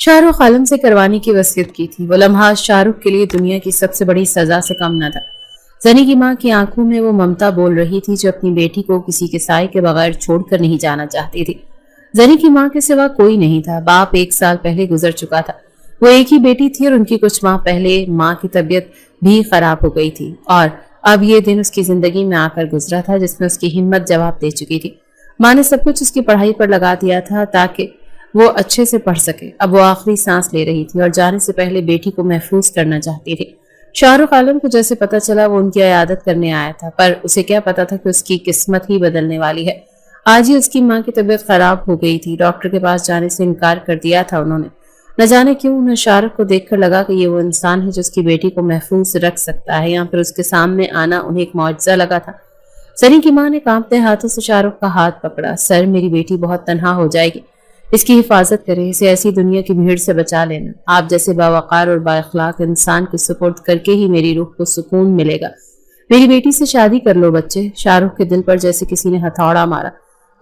शाह रुख आलम से करवाने की वसीयत की थी। वो लम्हा शाहरुख के लिए दुनिया की सबसे बड़ी सजा से कम न था। जनी की माँ की आंखों में वो ममता बोल रही थी जो अपनी बेटी को किसी के साए के बगैर छोड़कर नहीं जाना चाहती थी। जनी की माँ के सिवा कोई नहीं था। बाप 1 साल पहले गुजर चुका था। वो एक ही बेटी थी और उनकी कुछ माह पहले माँ की तबीयत भी खराब हो गई थी और अब ये दिन उसकी जिंदगी में आकर गुजरा था जिसमें उसकी हिम्मत जवाब दे चुकी थी। माँ ने सब कुछ उसकी पढ़ाई पर लगा दिया था ताकि वो अच्छे से पढ़ सके। अब वो आखिरी सांस ले रही थी और जाने से पहले बेटी को महफूज करना चाहती थी। शाहरुख आलम को जैसे पता चला वो उनकी इयादत करने आया था, पर उसे क्या पता था कि उसकी किस्मत ही बदलने वाली है। आज ही उसकी माँ की तबीयत खराब हो गई थी। डॉक्टर के पास जाने से इनकार कर दिया था उन्होंने। न जाने क्यों उन्हें शाहरुख को देखकर लगा कि ये वो इंसान है जो उसकी बेटी को महफूज रख सकता है, या फिर उसके सामने आना उन्हें एक मौजज़ा लगा था। सनी की माँ ने कांपते हाथों से शाहरुख का हाथ पकड़ा। सर, मेरी बेटी बहुत तन्हा हो जाएगी, इसकी हिफाजत करें, इसे ऐसी दुनिया की भीड़ से बचा लेना। आप जैसे बावकार और बाइखलाक इंसान के सुपुर्द करके ही मेरी रूह को सुकून मिलेगा। मेरी बेटी से शादी कर लो बच्चे। शाहरुख के दिल पर जैसे किसी ने हथौड़ा मारा।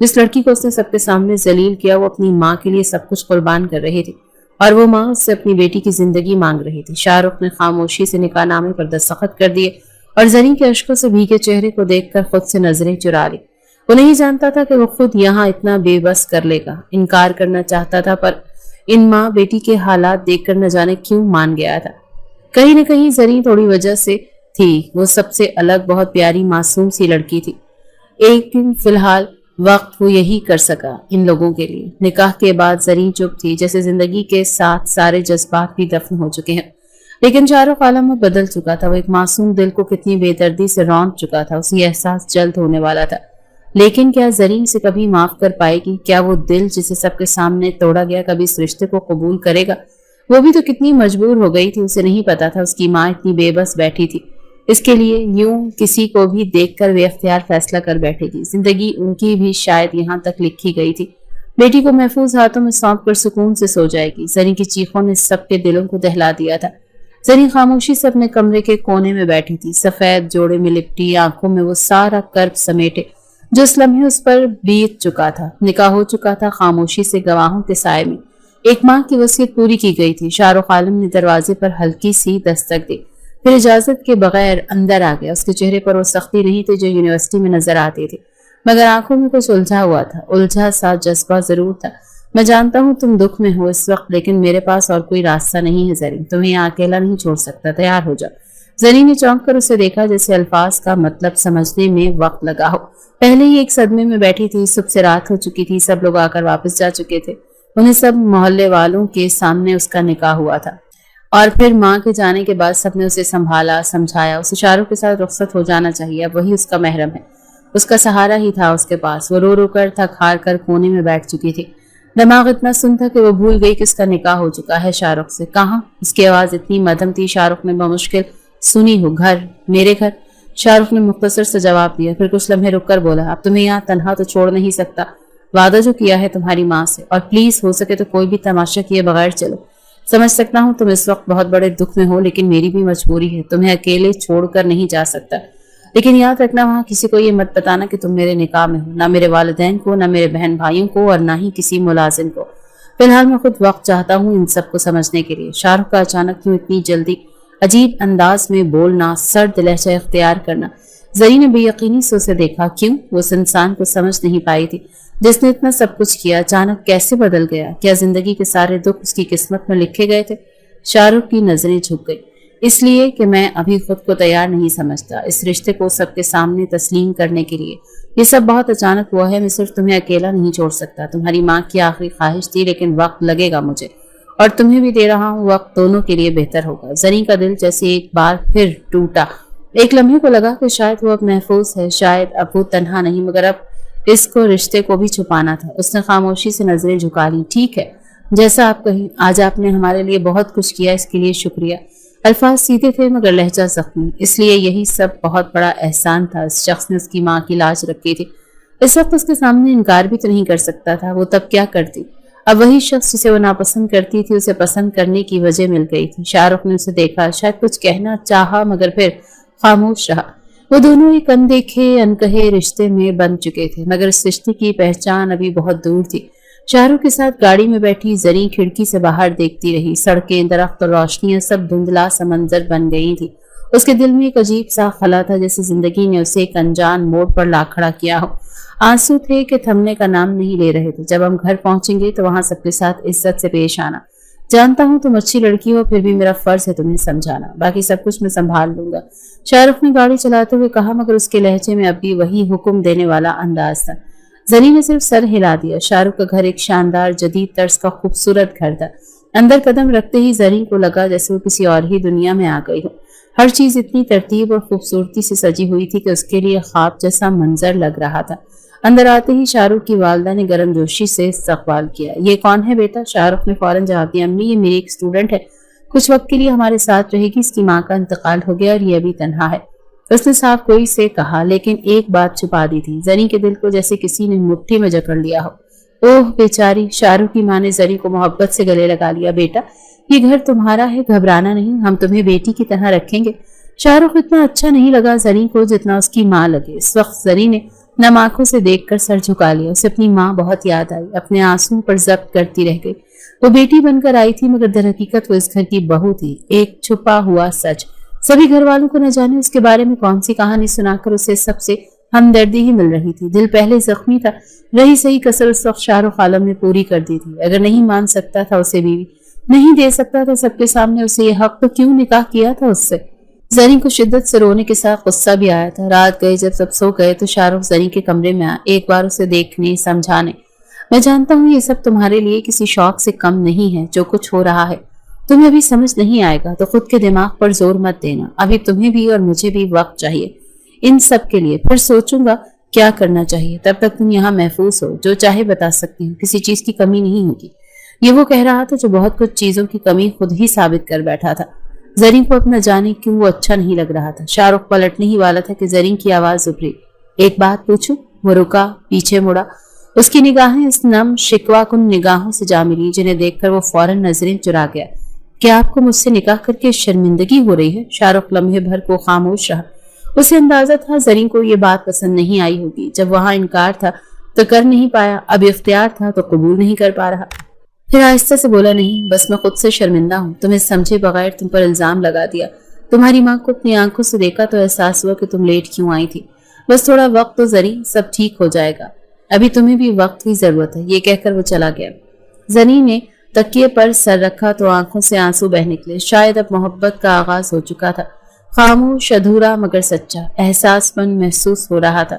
जिस लड़की को उसने सबके सामने जलील किया वो अपनी माँ के लिए सब कुछ कुर्बान कर रही थी और वो माँ उससे अपनी बेटी की जिंदगी मांग रही थी। शाहरुख ने खामोशी से निकाहनामे पर दस्तखत कर दिए और जरी के अश्कों से भीगे चेहरे को देखकर खुद से नजरें चुरा ली। वो नहीं जानता था कि वो खुद यहाँ इतना बेबस कर लेगा। इनकार करना चाहता था पर इन माँ बेटी के हालात देखकर न जाने क्यों मान गया था। कहीं न कहीं जरी थोड़ी वजह से थी। वो सबसे अलग, बहुत प्यारी, मासूम सी लड़की थी। एक दिन फिलहाल वक्त वो यही कर सका इन लोगों के लिए। निकाह के बाद जरी चुप थी, जैसे जिंदगी के साथ सारे जज्बात भी दफन हो चुके हैं। लेकिन शाहरुख आलम में बदल चुका था। वो एक मासूम दिल को कितनी बेदर्दी से रौंद चुका था। उसे एहसास जल्द होने वाला था। लेकिन क्या जरी उसे कभी माफ कर पाएगी? क्या वो दिल जिसे सबके सामने तोड़ा गया कभी इस रिश्ते को कबूल करेगा? वो भी तो कितनी मजबूर हो गई थी। उसे नहीं पता था उसकी माँ इतनी बेबस बैठी थी इसके लिए। यूं किसी को भी देखकर बेअख्तियार फैसला कर बैठेगी। जिंदगी उनकी भी शायद यहाँ तक लिखी गई थी। बेटी को महफूज हाथों में सौंप कर सुकून से सो जाएगी। जरी की चीखों ने सबके दिलों को दहला दिया था। जरी खामोशी से अपने कमरे के कोने में बैठी थी, सफेद जोड़े में लिपटी, आंखों में वो सारा कर्ब समेटे जो इस लम्हे उस पर बीत चुका था। निकाह हो चुका था खामोशी से, गवाहों के साए में। एक माँ की वसीयत पूरी की गई थी। शाहरुख आलम ने दरवाजे पर हल्की सी दस्तक दी, फिर इजाजत के बगैर अंदर आ गया। उसके चेहरे पर वो सख्ती नहीं थी जो यूनिवर्सिटी में नजर आती थी, मगर आंखों में कुछ उलझा हुआ था, उलझा सा जज्बा जरूर था। मैं जानता हूँ तुम दुख में हो इस वक्त, लेकिन मेरे पास और कोई रास्ता नहीं है जरी। तुम्हें यहाँ अकेला नहीं छोड़ सकता, तैयार हो जाओ। जरी ने चौंक कर उसे देखा, जैसे अल्फाज का मतलब समझने में वक्त लगा हो। पहले ही एक सदमे में बैठी थी। सुबह से रात हो चुकी थी, सब लोग आकर वापस जा चुके थे। उन्हें सब मोहल्ले वालों के सामने उसका निकाह हुआ था और फिर माँ के जाने के बाद सबने उसे संभाला, समझाया। उसे शाहरुख के साथ रुखसत हो जाना चाहिए, अब वही उसका महरम है, उसका सहारा ही था उसके पास। वो रो रो कर थक हार कर कोने में बैठ चुकी थी। दिमाग इतना सुन था कि वो भूल गई कि उसका निकाह हो चुका है शाहरुख से। कहाँ? उसकी आवाज इतनी मध्यम थी, शाहरुख ने बमुश्किल सुनी हो। घर, मेरे घर। शाहरुख ने मुख्तसर से जवाब दिया, फिर कुछ लम्हे रुक कर बोला, अब तुम्हें यहाँ तन्हा तो छोड़ नहीं सकता, वादा जो किया है तुम्हारी माँ से, और प्लीज हो सके तो कोई भी तमाशा किए बगैर चलो। समझ सकता हूँ तुम इस वक्त बहुत बड़े दुख में हो, लेकिन मेरी भी मजबूरी है, तुम्हें अकेले छोड़कर नहीं जा सकता। लेकिन याद रखना, वहाँ किसी को ये मत बताना कि तुम मेरे निकाह में हो, ना मेरे वालिदैन को, ना मेरे बहन भाइयों को, और ना ही किसी मुलाजिम को। फिलहाल मैं खुद वक्त चाहता हूँ इन सबको समझने के लिए। शाहरुख का अचानक क्यों इतनी जल्दी अजीब अंदाज में बोलना, सर्द लहजा इख्तियार करना। जरी ने बेयकीनी से उसे देखा। क्यों? वो उस इंसान को समझ नहीं पाई थी जिसने इतना सब कुछ किया। अचानक कैसे बदल गया? क्या जिंदगी के सारे दुख उसकी किस्मत में लिखे गए थे? शाहरुख की नजरें झुक गई। इसलिए कि मैं अभी खुद को तैयार नहीं समझता इस रिश्ते को सबके सामने तस्लीम करने के लिए। ये सब बहुत अचानक हुआ है। मैं सिर्फ तुम्हें अकेला नहीं छोड़ सकता। तुम्हारी माँ की आखिरी ख्वाहिश थी, लेकिन वक्त लगेगा मुझे, और तुम्हें भी दे रहा हूँ वक्त, दोनों के लिए बेहतर होगा। जरी का दिल जैसे एक बार फिर टूटा। एक लम्हे को लगा कि शायद वो अब महफूज है, शायद अब वो तन्हा नहीं, मगर अब इसको रिश्ते को भी छुपाना था। उसने खामोशी से नजरें झुका ली। ठीक है, जैसा आप कहें। आज आपने हमारे लिए बहुत कुछ किया, इसके लिए शुक्रिया। अल्फाज सीधे थे मगर लहजा जख्मी, इसलिए यही सब बहुत बड़ा एहसान था। इस शख्स ने उसकी माँ की लाज रखी थी। इस वक्त उसके सामने इनकार भी तो नहीं कर सकता था। वो तब क्या करती? अब वही शख्स जिसे वो नापसंद करती थी, उसे पसंद करने की वजह मिल गई थी। शाहरुख ने उसे देखा, शायद कुछ कहना चाहा, मगर फिर खामोश रहा। वो दोनों एक अनदेखे अनकहे रिश्ते में बन चुके थे, मगर इस रिश्ते की पहचान अभी बहुत दूर थी। شاہ رخ کے ساتھ گاڑی میں بیٹھی زریں کھڑکی سے باہر دیکھتی رہی۔ سڑکیں، درخت اور روشنیاں سب دھندلا سا منظر بن گئی تھی۔ اس کے دل میں ایک عجیب سا خلا تھا، جیسے زندگی نے اسے ایک انجان موڑ پر لا کھڑا کیا ہو۔ آنسو تھے کہ تھمنے کا نام نہیں لے رہے تھے۔ جب ہم گھر پہنچیں گے تو وہاں سب کے ساتھ عزت سے پیش آنا۔ جانتا ہوں تم اچھی لڑکی ہو، پھر بھی میرا فرض ہے تمہیں سمجھانا، باقی سب کچھ میں سنبھال لوں گا، شاہ رخ نے گاڑی چلاتے ہوئے کہا، مگر اس کے لہجے میں اب بھی وہی حکم دینے والا انداز تھا۔ زری نے صرف سر ہلا دیا۔ شاہ رخ کا گھر ایک شاندار جدید طرز کا خوبصورت گھر تھا۔ اندر قدم رکھتے ہی زری کو لگا جیسے وہ کسی اور ہی دنیا میں آ گئی ہو۔ ہر چیز اتنی ترتیب اور خوبصورتی سے سجی ہوئی تھی کہ اس کے لیے خواب جیسا منظر لگ رہا تھا۔ اندر آتے ہی شاہ رخ کی والدہ نے گرم جوشی سے استقبال کیا۔ یہ کون ہے بیٹا؟ شاہ رخ نے فوراً جواب دیا، امی یہ میری ایک اسٹوڈنٹ ہے، کچھ وقت کے لیے ہمارے ساتھ رہے گی، اس کی ماں کا انتقال ہو گیا اور یہ ابھی تنہا ہے۔ اس نے صاف کوئی سے کہا، لیکن ایک بات چھپا دی تھی۔ زری کے دل کو جیسے کسی نے مٹھی میں جکڑ لیا ہو۔ اوہ بیچاری! شاہ رخ کی ماں نے زری کو محبت سے گلے لگا لیا، بیٹا یہ گھر تمہارا ہے، گھبرانا نہیں، ہم تمہیں بیٹی کی طرح رکھیں گے۔ شاہ رخ اتنا اچھا نہیں لگا زری کو جتنا اس کی ماں لگے۔ اس وقت زری نے نم آنکھوں سے دیکھ کر سر جھکا لیا۔ اسے اپنی ماں بہت یاد آئی، اپنے آنسوں پر ضبط کرتی رہ گئی۔ وہ بیٹی بن کر آئی تھی، مگر در حقیقت وہ اس گھر کی بہو تھی، ایک چھپا ہوا سچ۔ سبھی گھر والوں کو نہ جانے اس کے بارے میں کون سی کہانی سنا کر اسے سب سے ہمدردی ہی مل رہی تھی۔ دل پہلے زخمی تھا، رہی صحیح کسر اس وقت شاہ رخ عالم نے پوری کر دی تھی۔ اگر نہیں مان سکتا تھا اسے بیوی، نہیں دے سکتا تھا سب کے سامنے اسے یہ حق، تو کیوں نکاح کیا تھا اس سے؟ زری کو شدت سے رونے کے ساتھ غصہ بھی آیا تھا۔ رات گئے، جب سب سو گئے تو شاہ رخ زری کے کمرے میں آیا، ایک بار اسے دیکھنے، سمجھانے۔ میں جانتا ہوں یہ سب تمہارے لیے کسی شوق سے کم نہیں ہے، جو کچھ ہو رہا ہے تمہیں ابھی سمجھ نہیں آئے گا، تو خود کے دماغ پر زور مت دینا، ابھی تمہیں بھی اور مجھے بھی وقت چاہیے ان سب کے لیے، پھر سوچوں گا کیا کرنا چاہیے۔ تب تک تم یہاں محفوظ ہو، جو چاہے بتا سکتی ہو، کسی چیز کی کمی نہیں ہوگی۔ یہ وہ کہہ رہا تھا جو بہت کچھ چیزوں کی کمی خود ہی ثابت کر بیٹھا تھا۔ زری کو اپنا جانے کیوں وہ اچھا نہیں لگ رہا تھا۔ شاہ رخ پلٹنے ہی والا تھا کہ زری کی آواز ابھری، ایک بات پوچھوں؟ وہ رکا، پیچھے مڑا۔ اس کی نگاہیں اس نم شکوا کن نگاہوں سے جا ملی جنہیں دیکھ کر وہ فوراً نظریں چرا گیا۔ کیا آپ کو مجھ سے نکاح کر کے شرمندگی ہو رہی ہے؟ شاہ رخ لمحے بھر کو خاموش رہا۔ اسے اندازہ تھا زری کو یہ بات پسند نہیں آئی ہوگی۔ جب وہاں انکار تھا تو کر نہیں پایا، اب اختیار تھا تو قبول نہیں کر پا رہا۔ پھر آہستہ سے بولا، نہیں، بس میں خود سے شرمندہ ہوں، تمہیں سمجھے بغیر تم پر الزام لگا دیا۔ تمہاری ماں کو اپنی آنکھوں سے دیکھا تو احساس ہوا کہ تم لیٹ کیوں آئی تھی۔ بس تھوڑا وقت تو زری، سب ٹھیک ہو جائے گا، ابھی تمہیں بھی وقت کی ضرورت ہے۔ یہ کہہ کر وہ چلا گیا۔ زری نے تکیے پر سر رکھا تو آنکھوں سے آنسو بہ نکلے۔ شاید اب محبت کا آغاز ہو چکا تھا، خاموش، ادھورا مگر سچا۔ احساس من محسوس ہو رہا تھا۔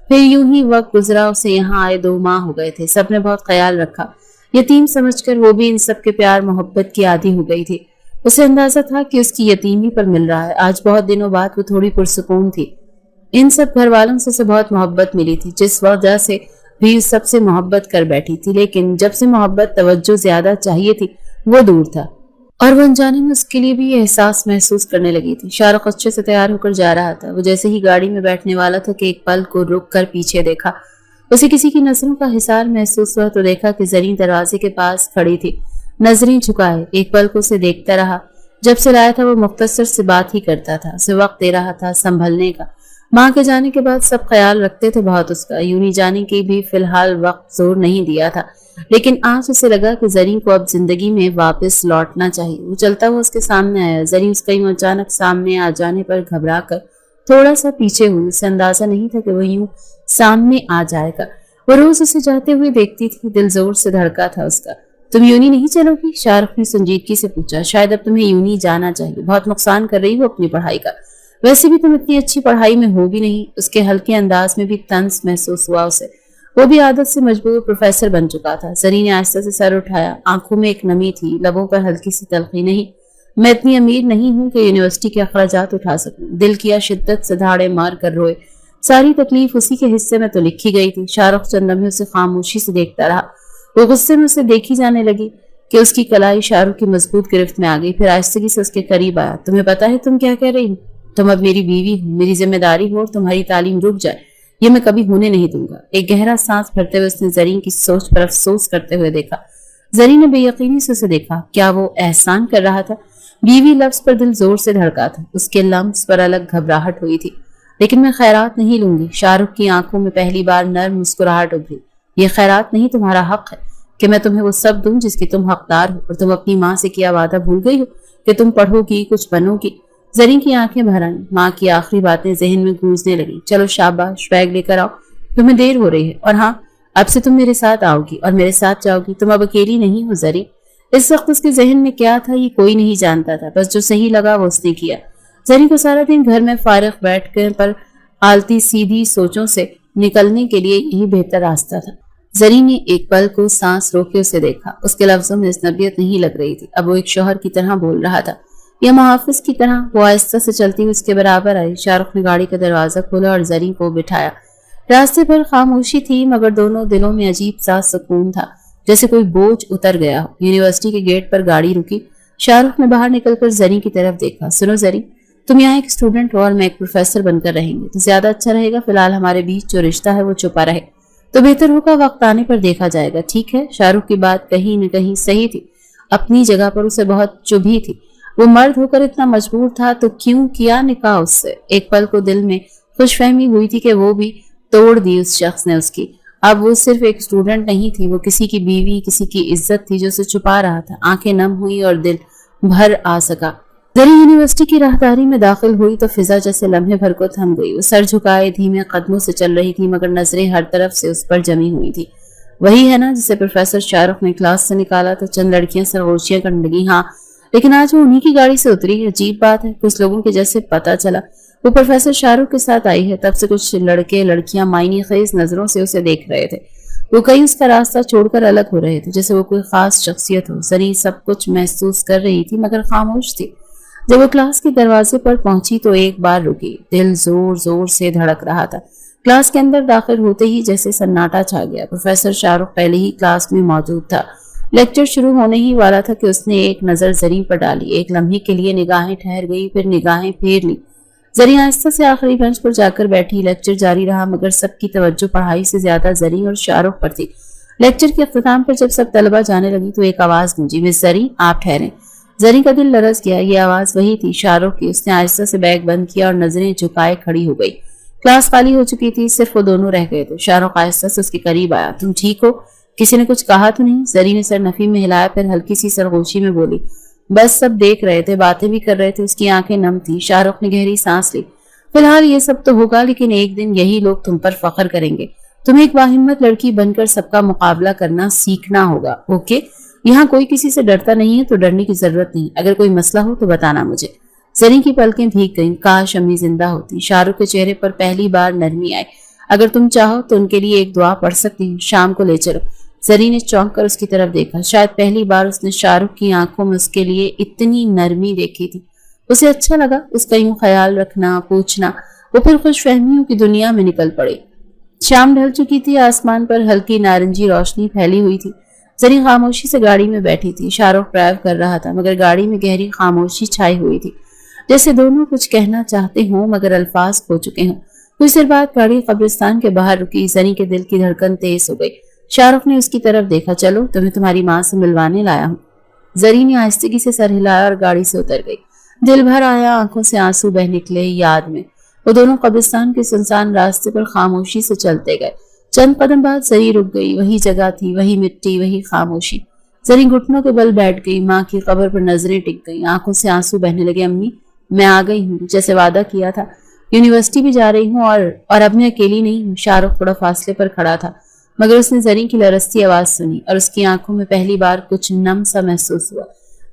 پھر یوں ہی وقت گزرا، اسے یہاں آئے 2 ماہ ہو گئے تھے۔ سب نے بہت خیال رکھا، یتیم سمجھ کر وہ بھی ان سب کے پیار محبت کی عادی ہو گئی تھی۔ اسے اندازہ تھا کہ اس کی یتیمی پر مل رہا ہے۔ آج بہت دنوں بعد وہ تھوڑی پرسکون تھی۔ ان سب گھر والوں سے بہت محبت ملی تھی، جس وجہ سے بھی سب سے محبت کر بیٹھی تھی، لیکن جب سے محبت توجہ زیادہ چاہیے تھی وہ دور تھا، اور وہ انجانے میں اس کے لیے بھی یہ احساس محسوس کرنے لگی تھی۔ شاہ رخ اچھے سے تیار ہو کر جا رہا تھا۔ وہ جیسے ہی گاڑی میں بیٹھنے والا تھا کہ ایک پل کو رک کر پیچھے دیکھا۔ اسے کسی کی نظروں کا حصار محسوس ہوا تو دیکھا کہ زری دروازے کے پاس کھڑی تھی، نظریں جھکائے۔ ایک پل کو اسے دیکھتا رہا۔ جب سے لایا تھا وہ مختصر سے بات ہی کرتا تھا، اسے وقت دے رہا تھا سنبھلنے کا۔ ماں کے جانے کے بعد سب خیال رکھتے تھے بہت اس کا، یونی جانے کی بھی فی الحال وقت زور نہیں دیا تھا، لیکن آج اسے لگا کہ زری کو اب زندگی میں واپس لوٹنا چاہیے۔ وہ چلتا ہوا اس کے سامنے آیا۔ زری اس کا یوں اچانک سامنے آ جانے پر گھبرا کر تھوڑا سا پیچھے ہوئی۔ اسے اندازہ نہیں تھا کہ وہ یوں سامنے آ جائے گا۔ وہ روز اسے جاتے ہوئے دیکھتی تھی، دل زور سے دھڑکا تھا اس کا۔ تم یونی نہیں چلو گی؟ شاہ رخ نے سنجیدگی سے پوچھا۔ شاید اب تمہیں یونی جانا چاہیے، بہت نقصان کر رہی ہو اپنی پڑھائی کا، ویسے بھی تم اتنی اچھی پڑھائی میں ہو بھی نہیں۔ اس کے ہلکے انداز میں بھی طنز محسوس ہوا اسے، وہ بھی عادت سے مجبور پروفیسر بن چکا تھا۔ زری نے آہستہ سے سر اٹھایا، آنکھوں میں ایک نمی تھی، لبوں پر ہلکی سی تلخی۔ نہیں، میں اتنی امیر نہیں ہوں کہ یونیورسٹی کے اخراجات اٹھا سکوں۔ دل کیا شدت سے دھاڑے مار کر روئے، ساری تکلیف اسی کے حصے میں تو لکھی گئی تھی۔ شاہ رخ چند لمحے اسے خاموشی سے دیکھتا رہا۔ وہ غصے میں اسے دیکھی جانے لگی کہ اس کی کلائی شاہ رخ کی مضبوط گرفت میں آ گئی۔ پھر آہستگی سے اس کے قریب آیا۔ تمہیں پتا ہے تم کیا کہہ رہی ہو؟ تم اب میری بیوی ہو، میری ذمہ داری ہو، اور تمہاری تعلیم رک جائے یہ میں کبھی ہونے نہیں دوں گا۔ ایک گہرا سانس بھرتے ہوئے اس نے زری کی سوچ پر افسوس کرتے ہوئے دیکھا۔ زری نے بے یقینی سے اسے دیکھا۔ کیا وہ احسان کر رہا تھا؟ بیوی لفظ پر دل زور سے دھڑکا تھا۔ اس کے لمس پر الگ گھبراہٹ ہوئی تھی۔ لیکن میں خیرات نہیں لوں گی۔ شاہ رخ کی آنکھوں میں پہلی بار نرم مسکراہٹ ابھری۔ یہ خیرات نہیں، تمہارا حق ہے۔ کہ میں تمہیں وہ سب دوں جس کی तुम हकदार हो, और तुम अपनी माँ से किया वादा भूल गई हो कि तुम पढ़ोगी, कुछ बनोगी। जरीन की आंखें भर आईं। माँ की आखिरी बातें जहन में गूंजने लगी। चलो शाबाश, बैग लेकर आओ, तुम्हें देर हो रही है, और हाँ, अब से तुम मेरे साथ आओगी और मेरे साथ जाओगी, तुम अब अकेली नहीं हो जरीन। इस वक्त उसके जहन में क्या था ये कोई नहीं जानता था, बस जो सही लगा वो उसने किया। जरीन को सारा दिन घर में फारिग बैठकर पर आलती सीधी सोचों से निकलने के लिए यही बेहतर रास्ता था। जरीन ने एक पल को सांस रोके उसे देखा। उसके लफ्जों में अजनबियत नहीं लग रही थी, अब वो एक शौहर की तरह बोल रहा था या मुहाफिज की तरह। वो आहिस्ता से चलती हुई उसके बराबर आई। शाहरुख ने गाड़ी का दरवाजा खोला और जरीन को बिठाया। रास्ते पर खामोशी थी, मगर दोनों दिलों में अजीब सा सुकून था, जैसे कोई बोझ उतर गया हो। यूनिवर्सिटी के गेट पर गाड़ी रुकी। शाहरुख ने बाहर निकलकर जरीन की तरफ देखा। सुनो जरीन, तुम यहाँ एक स्टूडेंट हो और मैं एक प्रोफेसर बनकर रहेंगे तो ज्यादा अच्छा रहेगा। फिलहाल हमारे बीच जो रिश्ता है वो छुपा रहे तो बेहतर होगा, वक्त आने पर देखा जाएगा, ठीक है? शाहरुख की बात कहीं न कहीं सही थी। अपनी जगह पर उसे बहुत चुभी थी। वो मर्द होकर इतना मजबूर था तो क्यों किया निकाह उससे? एक पल को दिल में खुशफहमी हुई थी कि वो भी तोड़ दी उस शख्स ने उसकी। अब वो सिर्फ एक स्टूडेंट नहीं थी, वो किसी की बीवी, किसी की इज्जत थी जो उसे छुपा रहा था। आंखें नम हुई और दिल भर आ सका। जरीन यूनिवर्सिटी की राहदारी में दाखिल हुई तो फिजा जैसे लम्हे भर को थम गई। वो सर झुकाए धीमे कदमों से चल रही थी, मगर नजरें हर तरफ से उस पर जमी हुई थी। वही है ना जिसे प्रोफेसर शाहरुख ने क्लास से निकाला तो चंद लड़कियां सरगोशियां करने लगी। हाँ, लेकिन आज वो उन्हीं की गाड़ी से उतरी। अजीब बात है, कुछ लोगों के जैसे पता चला वो प्रोफेसर शाहरुख के साथ आई है। तब से कुछ लड़के लड़कियां मायने खेज नजरों से उसे देख रहे थे। वो कहीं उसका रास्ता छोड़कर अलग हो रहे थे, जैसे वो कोई खास शख्सियत हो। जरीन सब कुछ महसूस कर रही थी मगर खामोश थी। जब वो क्लास के दरवाजे पर पहुंची तो एक बार रुकी। दिल जोर जोर से धड़क रहा था। क्लास के अंदर दाखिल होते ही जैसे सन्नाटा छा गया। प्रोफेसर शाहरुख पहले ही क्लास में मौजूद था। लेक्चर शुरू होने ही वाला था कि उसने एक नजर जरीन पर डाली। एक लम्हे के लिए निगाहें ठहर गई, फिर निगाहें फेर ली। जरीन आहिस्ता से आखिरी बेंच पर जाकर बैठी। लेक्चर जारी रहा मगर सबकी तवज्जो पढ़ाई से ज्यादा जरीन और शाहरुख पर थी। लेक्चर के अख्ताम पर जब सब तलबा जाने लगी तो एक आवाज गूंजी, मिस जरीन, आप ठहरें। जरीन का दिल लरस गया। ये आवाज वही थी, शाहरुख की। उसने आहिस्ता से बैग बंद किया और नजरें झुकाए खड़ी हो गई। क्लास खाली हो चुकी थी, सिर्फ वो दोनों रह गए थे। शाहरुख आहिस्ता से उसके करीब आया। तुम ठीक हो? किसी ने कुछ कहा तो नहीं? जरीन ने सर नफी में हिलाया, फिर हल्की सी सरगोशी में बोली, बस सब देख रहे थे, बातें भी कर रहे थे। उसकी आंखें नम थी। शाहरुख ने गहरी सांस ली। फिलहाल ये सब तो होगा, लेकिन एक दिन यही लोग तुम पर फख्र करेंगे। तुम्हें एक बाहिम्मत लड़की बनकर सबका मुकाबला करना सीखना होगा, ओके? यहाँ कोई किसी से डरता नहीं है तो डरने की जरूरत नहीं। अगर कोई मसला हो तो बताना मुझे। जरीन की पलकें भीग गईं। काश अम्मी जिंदा होती। शाहरुख के चेहरे पर पहली बार नरमी आई। अगर तुम चाहो तो उनके लिए एक दुआ पढ़ सकती हूँ, शाम को ले चलो। जरीन ने चौंक कर उसकी तरफ देखा। शायद पहली बार उसने शाहरुख की आंखों में उसके लिए इतनी नरमी देखी थी। उसे अच्छा लगा उसका यूं ख्याल रखना, पूछना। वो फिर खुशफहमियों की दुनिया में निकल पड़े। शाम ढल चुकी थी। आसमान पर हल्की नारंगी रोशनी फैली हुई थी। जरीन खामोशी से गाड़ी में बैठी थी। शाहरुख ड्राइव कर रहा था मगर गाड़ी में गहरी खामोशी छाई हुई थी, जैसे दोनों कुछ कहना चाहते हों मगर अल्फाज खो चुके हों। कुछ देर बाद गाड़ी कब्रिस्तान के बाहर रुकी। जरीन के दिल की धड़कन तेज हो गई। शाहरुख ने उसकी तरफ देखा। चलो, तुम्हें तुम्हारी माँ से मिलवाने लाया हूँ। जरीन ने आहिस्तगी से सर हिलाया और गाड़ी से उतर गई। दिल भर आया, आंखों से आंसू बह निकले। याद में वो दोनों कब्रिस्तान के सुनसान रास्ते पर खामोशी से चलते गए। चंद कदम बाद जरीन रुक गई। वही जगह थी, वही मिट्टी, वही खामोशी। जरीन घुटनों के बल बैठ गई। माँ की कब्र पर नजरें टिक गई। आंखों से आंसू बहने लगे। अम्मी, मैं आ गई हूँ, जैसे वादा किया था। यूनिवर्सिटी भी जा रही हूँ और अब मैं अकेली नहीं हूँ। शाहरुख थोड़ा फासले पर खड़ा था मगर उसने जरीन की लरसती आवाज सुनी और उसकी आंखों में पहली बार कुछ नम सा महसूस हुआ।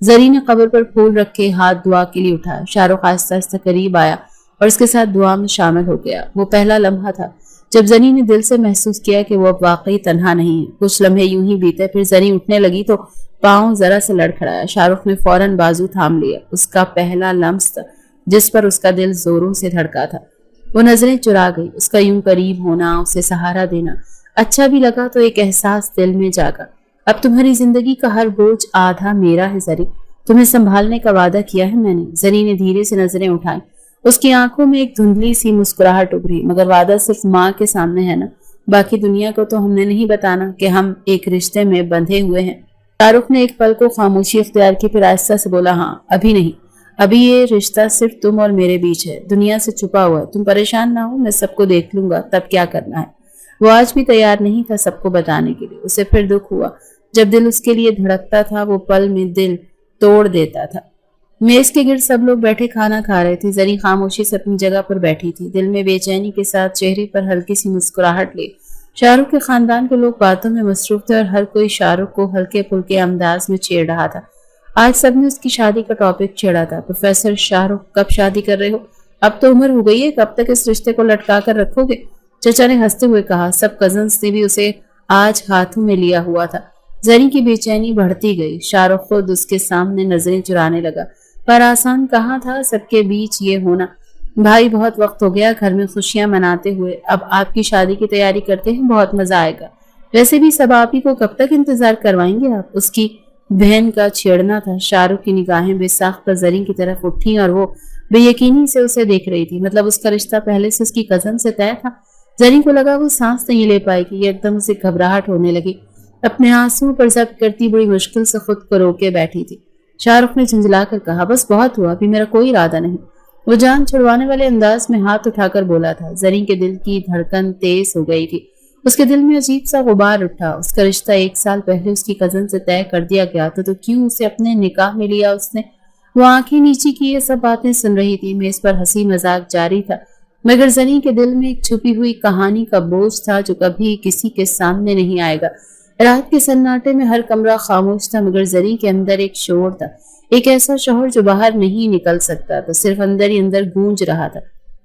जरीन ने कब्र पर फूल रखे हाथ दुआ के लिए उठाया। शाहरुख आहिस्ता आहिस्ता करीब आया और उसके साथ दुआ में शामिल हो गया। वो पहला लम्हा था जब जरीन ने दिल से महसूस किया कि वो अब वाकई तन्हा नहीं है। कुछ लम्हे यूं ही बीते, फिर जरीन उठने लगी तो पांव जरा से लड़खड़ाया। शाहरुख ने फौरन बाजू थाम लिया। उसका पहला लम्स था जिस पर उसका दिल जोरों से धड़का था। वो नजरें चुरा गई। उसका यूं करीब होना, उसे सहारा देना अच्छा भी लगा तो एक एहसास दिल में जागा। अब तुम्हारी जिंदगी का हर बोझ आधा मेरा है जरीन। तुम्हें संभालने का वादा किया है मैंने। जरीन ने धीरे से नजरें उठाई। उसकी आंखों में एक धुंधली सी मुस्कुराहट उभरी। मगर वादा सिर्फ माँ के सामने है ना, बाकी दुनिया को तो हमने नहीं बताना कि हम एक रिश्ते में बंधे हुए हैं। शाहरुख ने एक पल को खामोशी इख्तियार की, फिर आहिस्ता से बोला, हाँ अभी नहीं, अभी ये रिश्ता सिर्फ तुम और मेरे बीच है, दुनिया से छुपा हुआ है। तुम परेशान ना हो, मैं सबको देख लूंगा, तब क्या करना है। वो आज भी तैयार नहीं था सबको बताने के लिए। उसे फिर दुख हुआ जब दिल उसके लिए धड़कता था वो पल में दिल तोड़ देता था। मेज के गिर्द सब लोग बैठे खाना खा रहे थे। जरी खामोशी से अपनी जगह पर बैठी थी, दिल में बेचैनी के साथ चेहरे पर हल्की सी मुस्कुराहट ले। शाहरुख के खानदान के लोग बातों में मसरूफ थे और हर कोई शाहरुख को हल्के फुल्के अंदाज में छेड़ रहा था। आज सबने उसकी शादी का टॉपिक छेड़ा था। प्रोफेसर शाहरुख, कब शादी कर रहे हो? अब तो उम्र हो गई है, कब तक इस रिश्ते को लटका कर रखोगे? चचा ने हंसते हुए कहा। सब कजन्स ने भी उसे आज हाथों में लिया हुआ था। जरी की बेचैनी बढ़ती गई। शाहरुख खुद उसके सामने नजरें चुराने लगा, पर आसान कहाँ था सबके बीच ये होना। भाई, बहुत वक्त हो गया घर में खुशियां मनाते हुए, अब आपकी शादी की तैयारी करते हैं, बहुत मजा आएगा। वैसे भी सब आप ही को कब तक इंतजार करवाएंगे आप? उसकी बहन का छेड़ना था। शाहरुख की निगाहें बेसाख्ता जरी की तरफ उठी और वो बेयकीनी से उसे देख रही थी। मतलब उसका रिश्ता पहले से उसकी कजन से तय था। जरी को लगा वो सांस नहीं ले पाएगी। एकदम उसे घबराहट होने लगी। अपने आंसुओं पर जब्त करती बड़ी मुश्किल से खुद को रोके बैठी थी। शाहरुख ने झंझलाकर कहा, बस बहुत हुआ, अभी मेरा कोई इरादा नहीं। वो जान छुड़वाने वाले अंदाज में हाथ उठाकर बोला था। जरी के दिल की धड़कन तेज हो गई थी। उसके दिल में अजीब सा गुबार उठा। उसका रिश्ता 1 साल पहले उसकी कजन से तय कर दिया गया था, तो क्यों उसे अपने निकाह में लिया उसने? वो आंखें नीची किए सब बातें सुन रही थी। मेज पर हंसी मजाक जारी था, मगर जरी के दिल में एक छुपी हुई कहानी का बोझ था जो कभी किसी के सामने नहीं आएगा। रात के सन्नाटे में हर कमरा खामोश था, मगर जरी के अंदर एक शोर था, एक ऐसा शोर जो बाहर नहीं निकल सकता था, सिर्फ अंदर ही अंदर गूंज रहा था।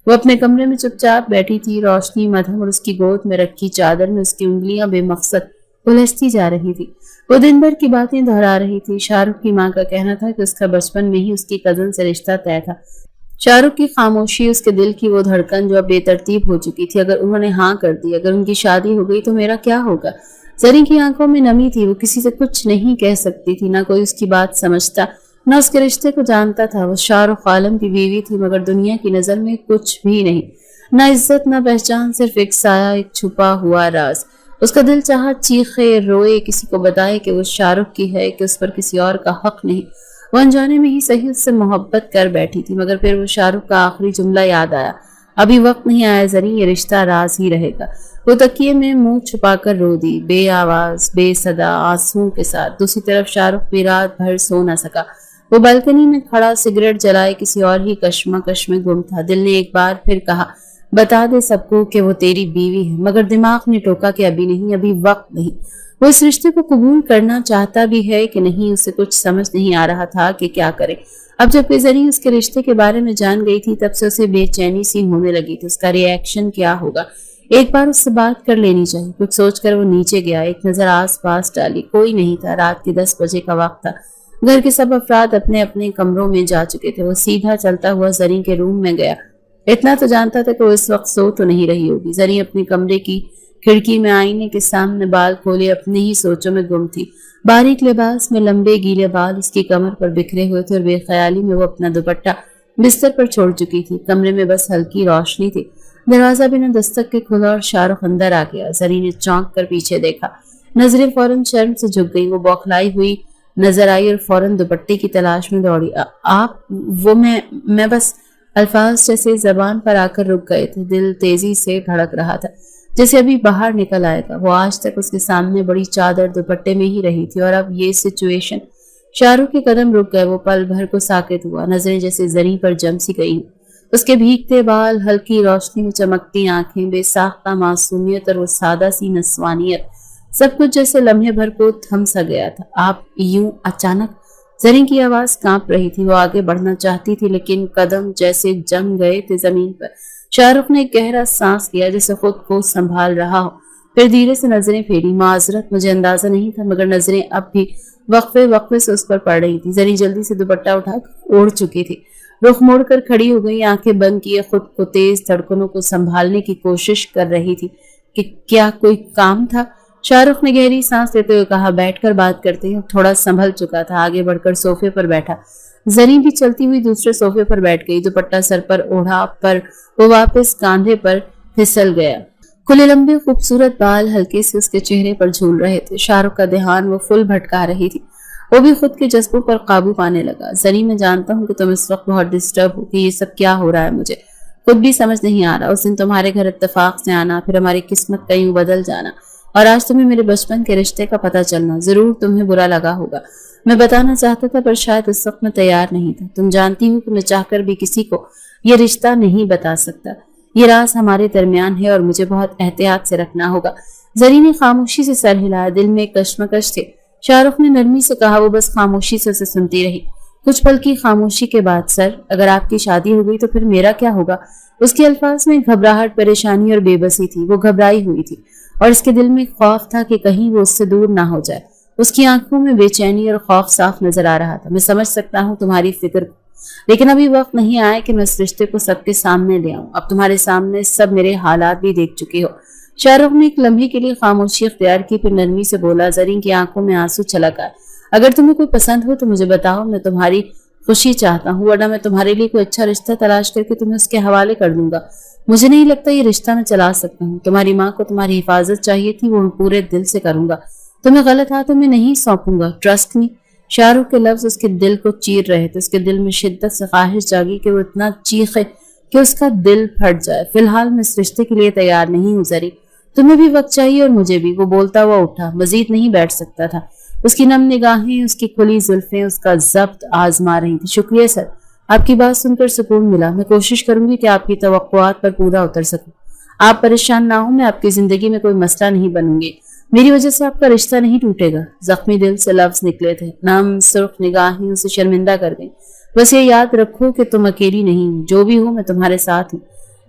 वो अपने कमरे में चुपचाप बैठी थी। रोशनी मध्यम और उसकी गोद में रखी चादर में उसकी उंगलियां बेमकसद उलझती जा रही थी। वो दिन भर की बातें दोहरा रही थी। शाहरुख की माँ का कहना था कि उसका बचपन में ही उसकी कजन से रिश्ता तय था। शाहरुख की खामोशी, उसके दिल की वो धड़कन जो अब बेतरतीब हो चुकी थी। अगर उन्होंने हाँ कर दी, अगर उनकी शादी हो गई तो मेरा क्या होगा? जरी की आंखों में नमी थी। वो किसी से कुछ नहीं कह सकती थी, ना कोई उसकी बात समझता, ना उसके रिश्ते को जानता था। वो शाहरुख आलम की बीवी थी, मगर दुनिया की नजर में कुछ भी नहीं, ना इज्जत ना पहचान, सिर्फ एक साया, एक छुपा हुआ राज। उसका दिल चाहा चीखे रोए, किसी को बताए कि वो शाहरुख की है, कि उस पर किसी और का हक नहीं। वो अनजाने में ही सही उससे मोहब्बत कर बैठी थी, मगर फिर वो शाहरुख का आखिरी जुमला याद आया, अभी वक्त नहीं आया जरी, ये रिश्ता राज ही रहेगा। वो तकिए में मुंह छुपाकर रो दी, बे आवाज, बेसदा, आंसुओं के साथ। दूसरी तरफ शाहरुख भी रात भर सो न सका। वो बालकनी में खड़ा सिगरेट जलाए किसी और ही कश्मकश में गुम था। दिल ने एक बार फिर कहा, बता दे सबको कि वो तेरी बीवी है, मगर दिमाग ने टोका कि अभी नहीं, अभी वक्त नहीं। वो इस रिश्ते को कबूल करना चाहता भी है कि नहीं, उसे कुछ समझ नहीं आ रहा था कि क्या करे। अब जब जरी उसके रिश्ते के बारे में जान गई थी, तब से उसे बेचैनी सी होने लगी थी। उसका रिएक्शन क्या होगा? एक बार उससे बात कर लेनी चाहिए। कुछ सोचकर वो नीचे गया, एक नजर आस पास डाली। कोई नहीं था। रात के 10 बजे का वक्त था। घर के सब अफराद अपने अपने कमरों में जा चुके थे। वो सीधा चलता हुआ जरी के रूम में गया। इतना तो जानता था कि वो इस वक्त सो तो नहीं रही होगी। जरी अपने कमरे की खिड़की में आईने के सामने बाल खोले अपनी ही सोचों में गुम थी। बारीक लिबास में लंबे गीले बाल उसकी कमर पर बिखरे हुए थे और बेख्याली में वो अपना दुपट्टा बिस्तर पर छोड़ चुकी थी। कमरे में बस हल्की रोशनी थी। दरवाजा बिना दस्तक के खुला और शाहरुख अंदर आ गया। जरी ने चौंक कर पीछे देखा। नजरें फौरन शर्म से झुक गई। वो बौखलाई हुई नजर आई और फौरन दुपट्टे की तलाश में दौड़ी। आप? वो मैं बस। अल्फाज जैसे जबान पर आकर रुक गए थे। दिल तेजी से धड़क रहा था, जैसे अभी बाहर निकल आएगा। वो आज तक उसके सामने बड़ी चादर दुपट्टे में ही रही थी और अब ये सिचुएशन। शाहरुख के कदम रुक गए। वो पल भर को साकित हुआ। नजरें जैसे जरी पर जम सी गई। उसके भीगते बाल, हल्की रोशनी में चमकती आंखें, बेसाख्ता मासूमियत और वो सादा सी नस्वानियत, सब कुछ जैसे लम्हे भर को थम सा गया था। आप यूं अचानक? जरी की आवाज कांप रही थी। वो आगे बढ़ना चाहती थी, लेकिन कदम जैसे जम गए थे जमीन पर। शाहरुख ने एक गहरा सांस लिया, जैसे खुद को संभाल रहा हो। फिर धीरे से नजरें फेरी। माजरत, मुझे अंदाजा नहीं था, मगर नजरें अब भी वक्फे वक्फे से उस पर पड़ रही थी। जरी जल्दी से दुपट्टा उठा ओढ़ चुकी थी। रुख मोड़कर खड़ी हो गई, आंखें बंद किए खुद को तेज धड़कनों को संभालने की कोशिश कर रही थी कि क्या कोई काम था। शाहरुख ने गहरी सांस लेते हुए कहा, बैठकर बात करते हैं। थोड़ा संभल चुका था। आगे बढ़कर सोफे पर बैठा। जरी भी चलती हुई दूसरे सोफे पर बैठ गई। दुपट्टा सर पर ओढ़ा, पर वो वापस कांधे पर फिसल गया। खुले लंबे खूबसूरत बाल हल्के से उसके चेहरे पर झूल रहे थे। शाहरुख का ध्यान वो फुल भटका रही थी। वो भी खुद के जज्बों पर काबू पाने लगा। जरी, मैं जानता हूँ कि तुम इस वक्त बहुत डिस्टर्ब हो कि ये सब क्या हो रहा है, मुझे खुद भी समझ नहीं आ रहा। उस दिन तुम्हारे घर इत्तेफाक से आना, फिर हमारी किस्मत का यूं बदल जाना, और आज तुम्हें मेरे बचपन के रिश्ते का पता चलना जरूर तुम्हें बुरा लगा होगा। मैं बताना चाहता था पर शायद उस वक्त मैं तैयार नहीं था। तुम जानती हो कि मैं चाहकर भी किसी को ये रिश्ता नहीं बता सकता। ये राज हमारे दरमियान है और मुझे बहुत एहतियात से रखना होगा। जरी ने खामोशी से सर हिलाया। दिल में कश्मकश थे। शाहरुख ने नरमी से कहा। वो बस खामोशी से उसे सुनती रही। कुछ पल की खामोशी के बाद, सर, अगर आपकी शादी हो गई तो फिर मेरा क्या होगा? उसके अल्फाज में घबराहट, परेशानी और बेबसी थी। वो घबराई हुई थी और उसके दिल में खौफ था कि कहीं वो उससे दूर ना हो जाए। उसकी आंखों में बेचैनी और खौफ साफ नजर आ रहा था। मैं समझ सकता हूँ तुम्हारी फिक्र, लेकिन अभी वक्त नहीं आया कि मैं इस रिश्ते को सबके सामने ले आऊं। अब तुम्हारे सामने सब मेरे हालात भी देख चुके हो। शाहरुख ने एक लम्हे के लिए खामोशी इख्तियार की, फिर नरमी से बोला। जरीन की आंखों में आंसू छलक आए। अगर तुम्हें कोई पसंद हो तो मुझे बताओ, मैं तुम्हारी खुशी चाहता हूँ, वरना मैं तुम्हारे लिए कोई अच्छा रिश्ता तलाश करके तुम्हें उसके हवाले कर दूंगा। मुझे नहीं लगता ये रिश्ता मैं चला सकता हूँ। तुम्हारी माँ को तुम्हारी हिफाजत चाहिए थी, वो पूरे दिल से करूंगा। तुम्हें गलत हाथों में नहीं सौंपूंगा, ट्रस्ट मी। शाहरुख के लफ्ज उसके दिल को चीर रहे थे। उसके दिल में शिद्दत से ख्वाहिश जागी कि वो इतना चीखे कि उसका दिल फट जाए। फिलहाल मैं इस रिश्ते के लिए तैयार नहीं हूँ जरी। तुम्हें भी वक्त चाहिए और मुझे भी। वो बोलता हुआ उठा, मजीद नहीं बैठ सकता था। उसकी नम निगाहें, उसकी खुली जुल्फें उसका जब्त आजमा रही थी। शुक्रिया सर, आपकी बात सुनकर सुकून मिला। मैं कोशिश करूंगी कि आपकी तवक्कुआत पर पूरा उतर सकूं। आप परेशान ना हो, मैं आपकी जिंदगी में कोई मसला नहीं बनूंगी। मेरी वजह से आपका रिश्ता नहीं टूटेगा। जख्मी दिल से लफ्ज निकले थे। नम सुर्ख निगाहें उसे शर्मिंदा कर गईं। बस ये याद रखो कि तुम अकेली नहीं हो। जो भी हो, मैं तुम्हारे साथ हूँ।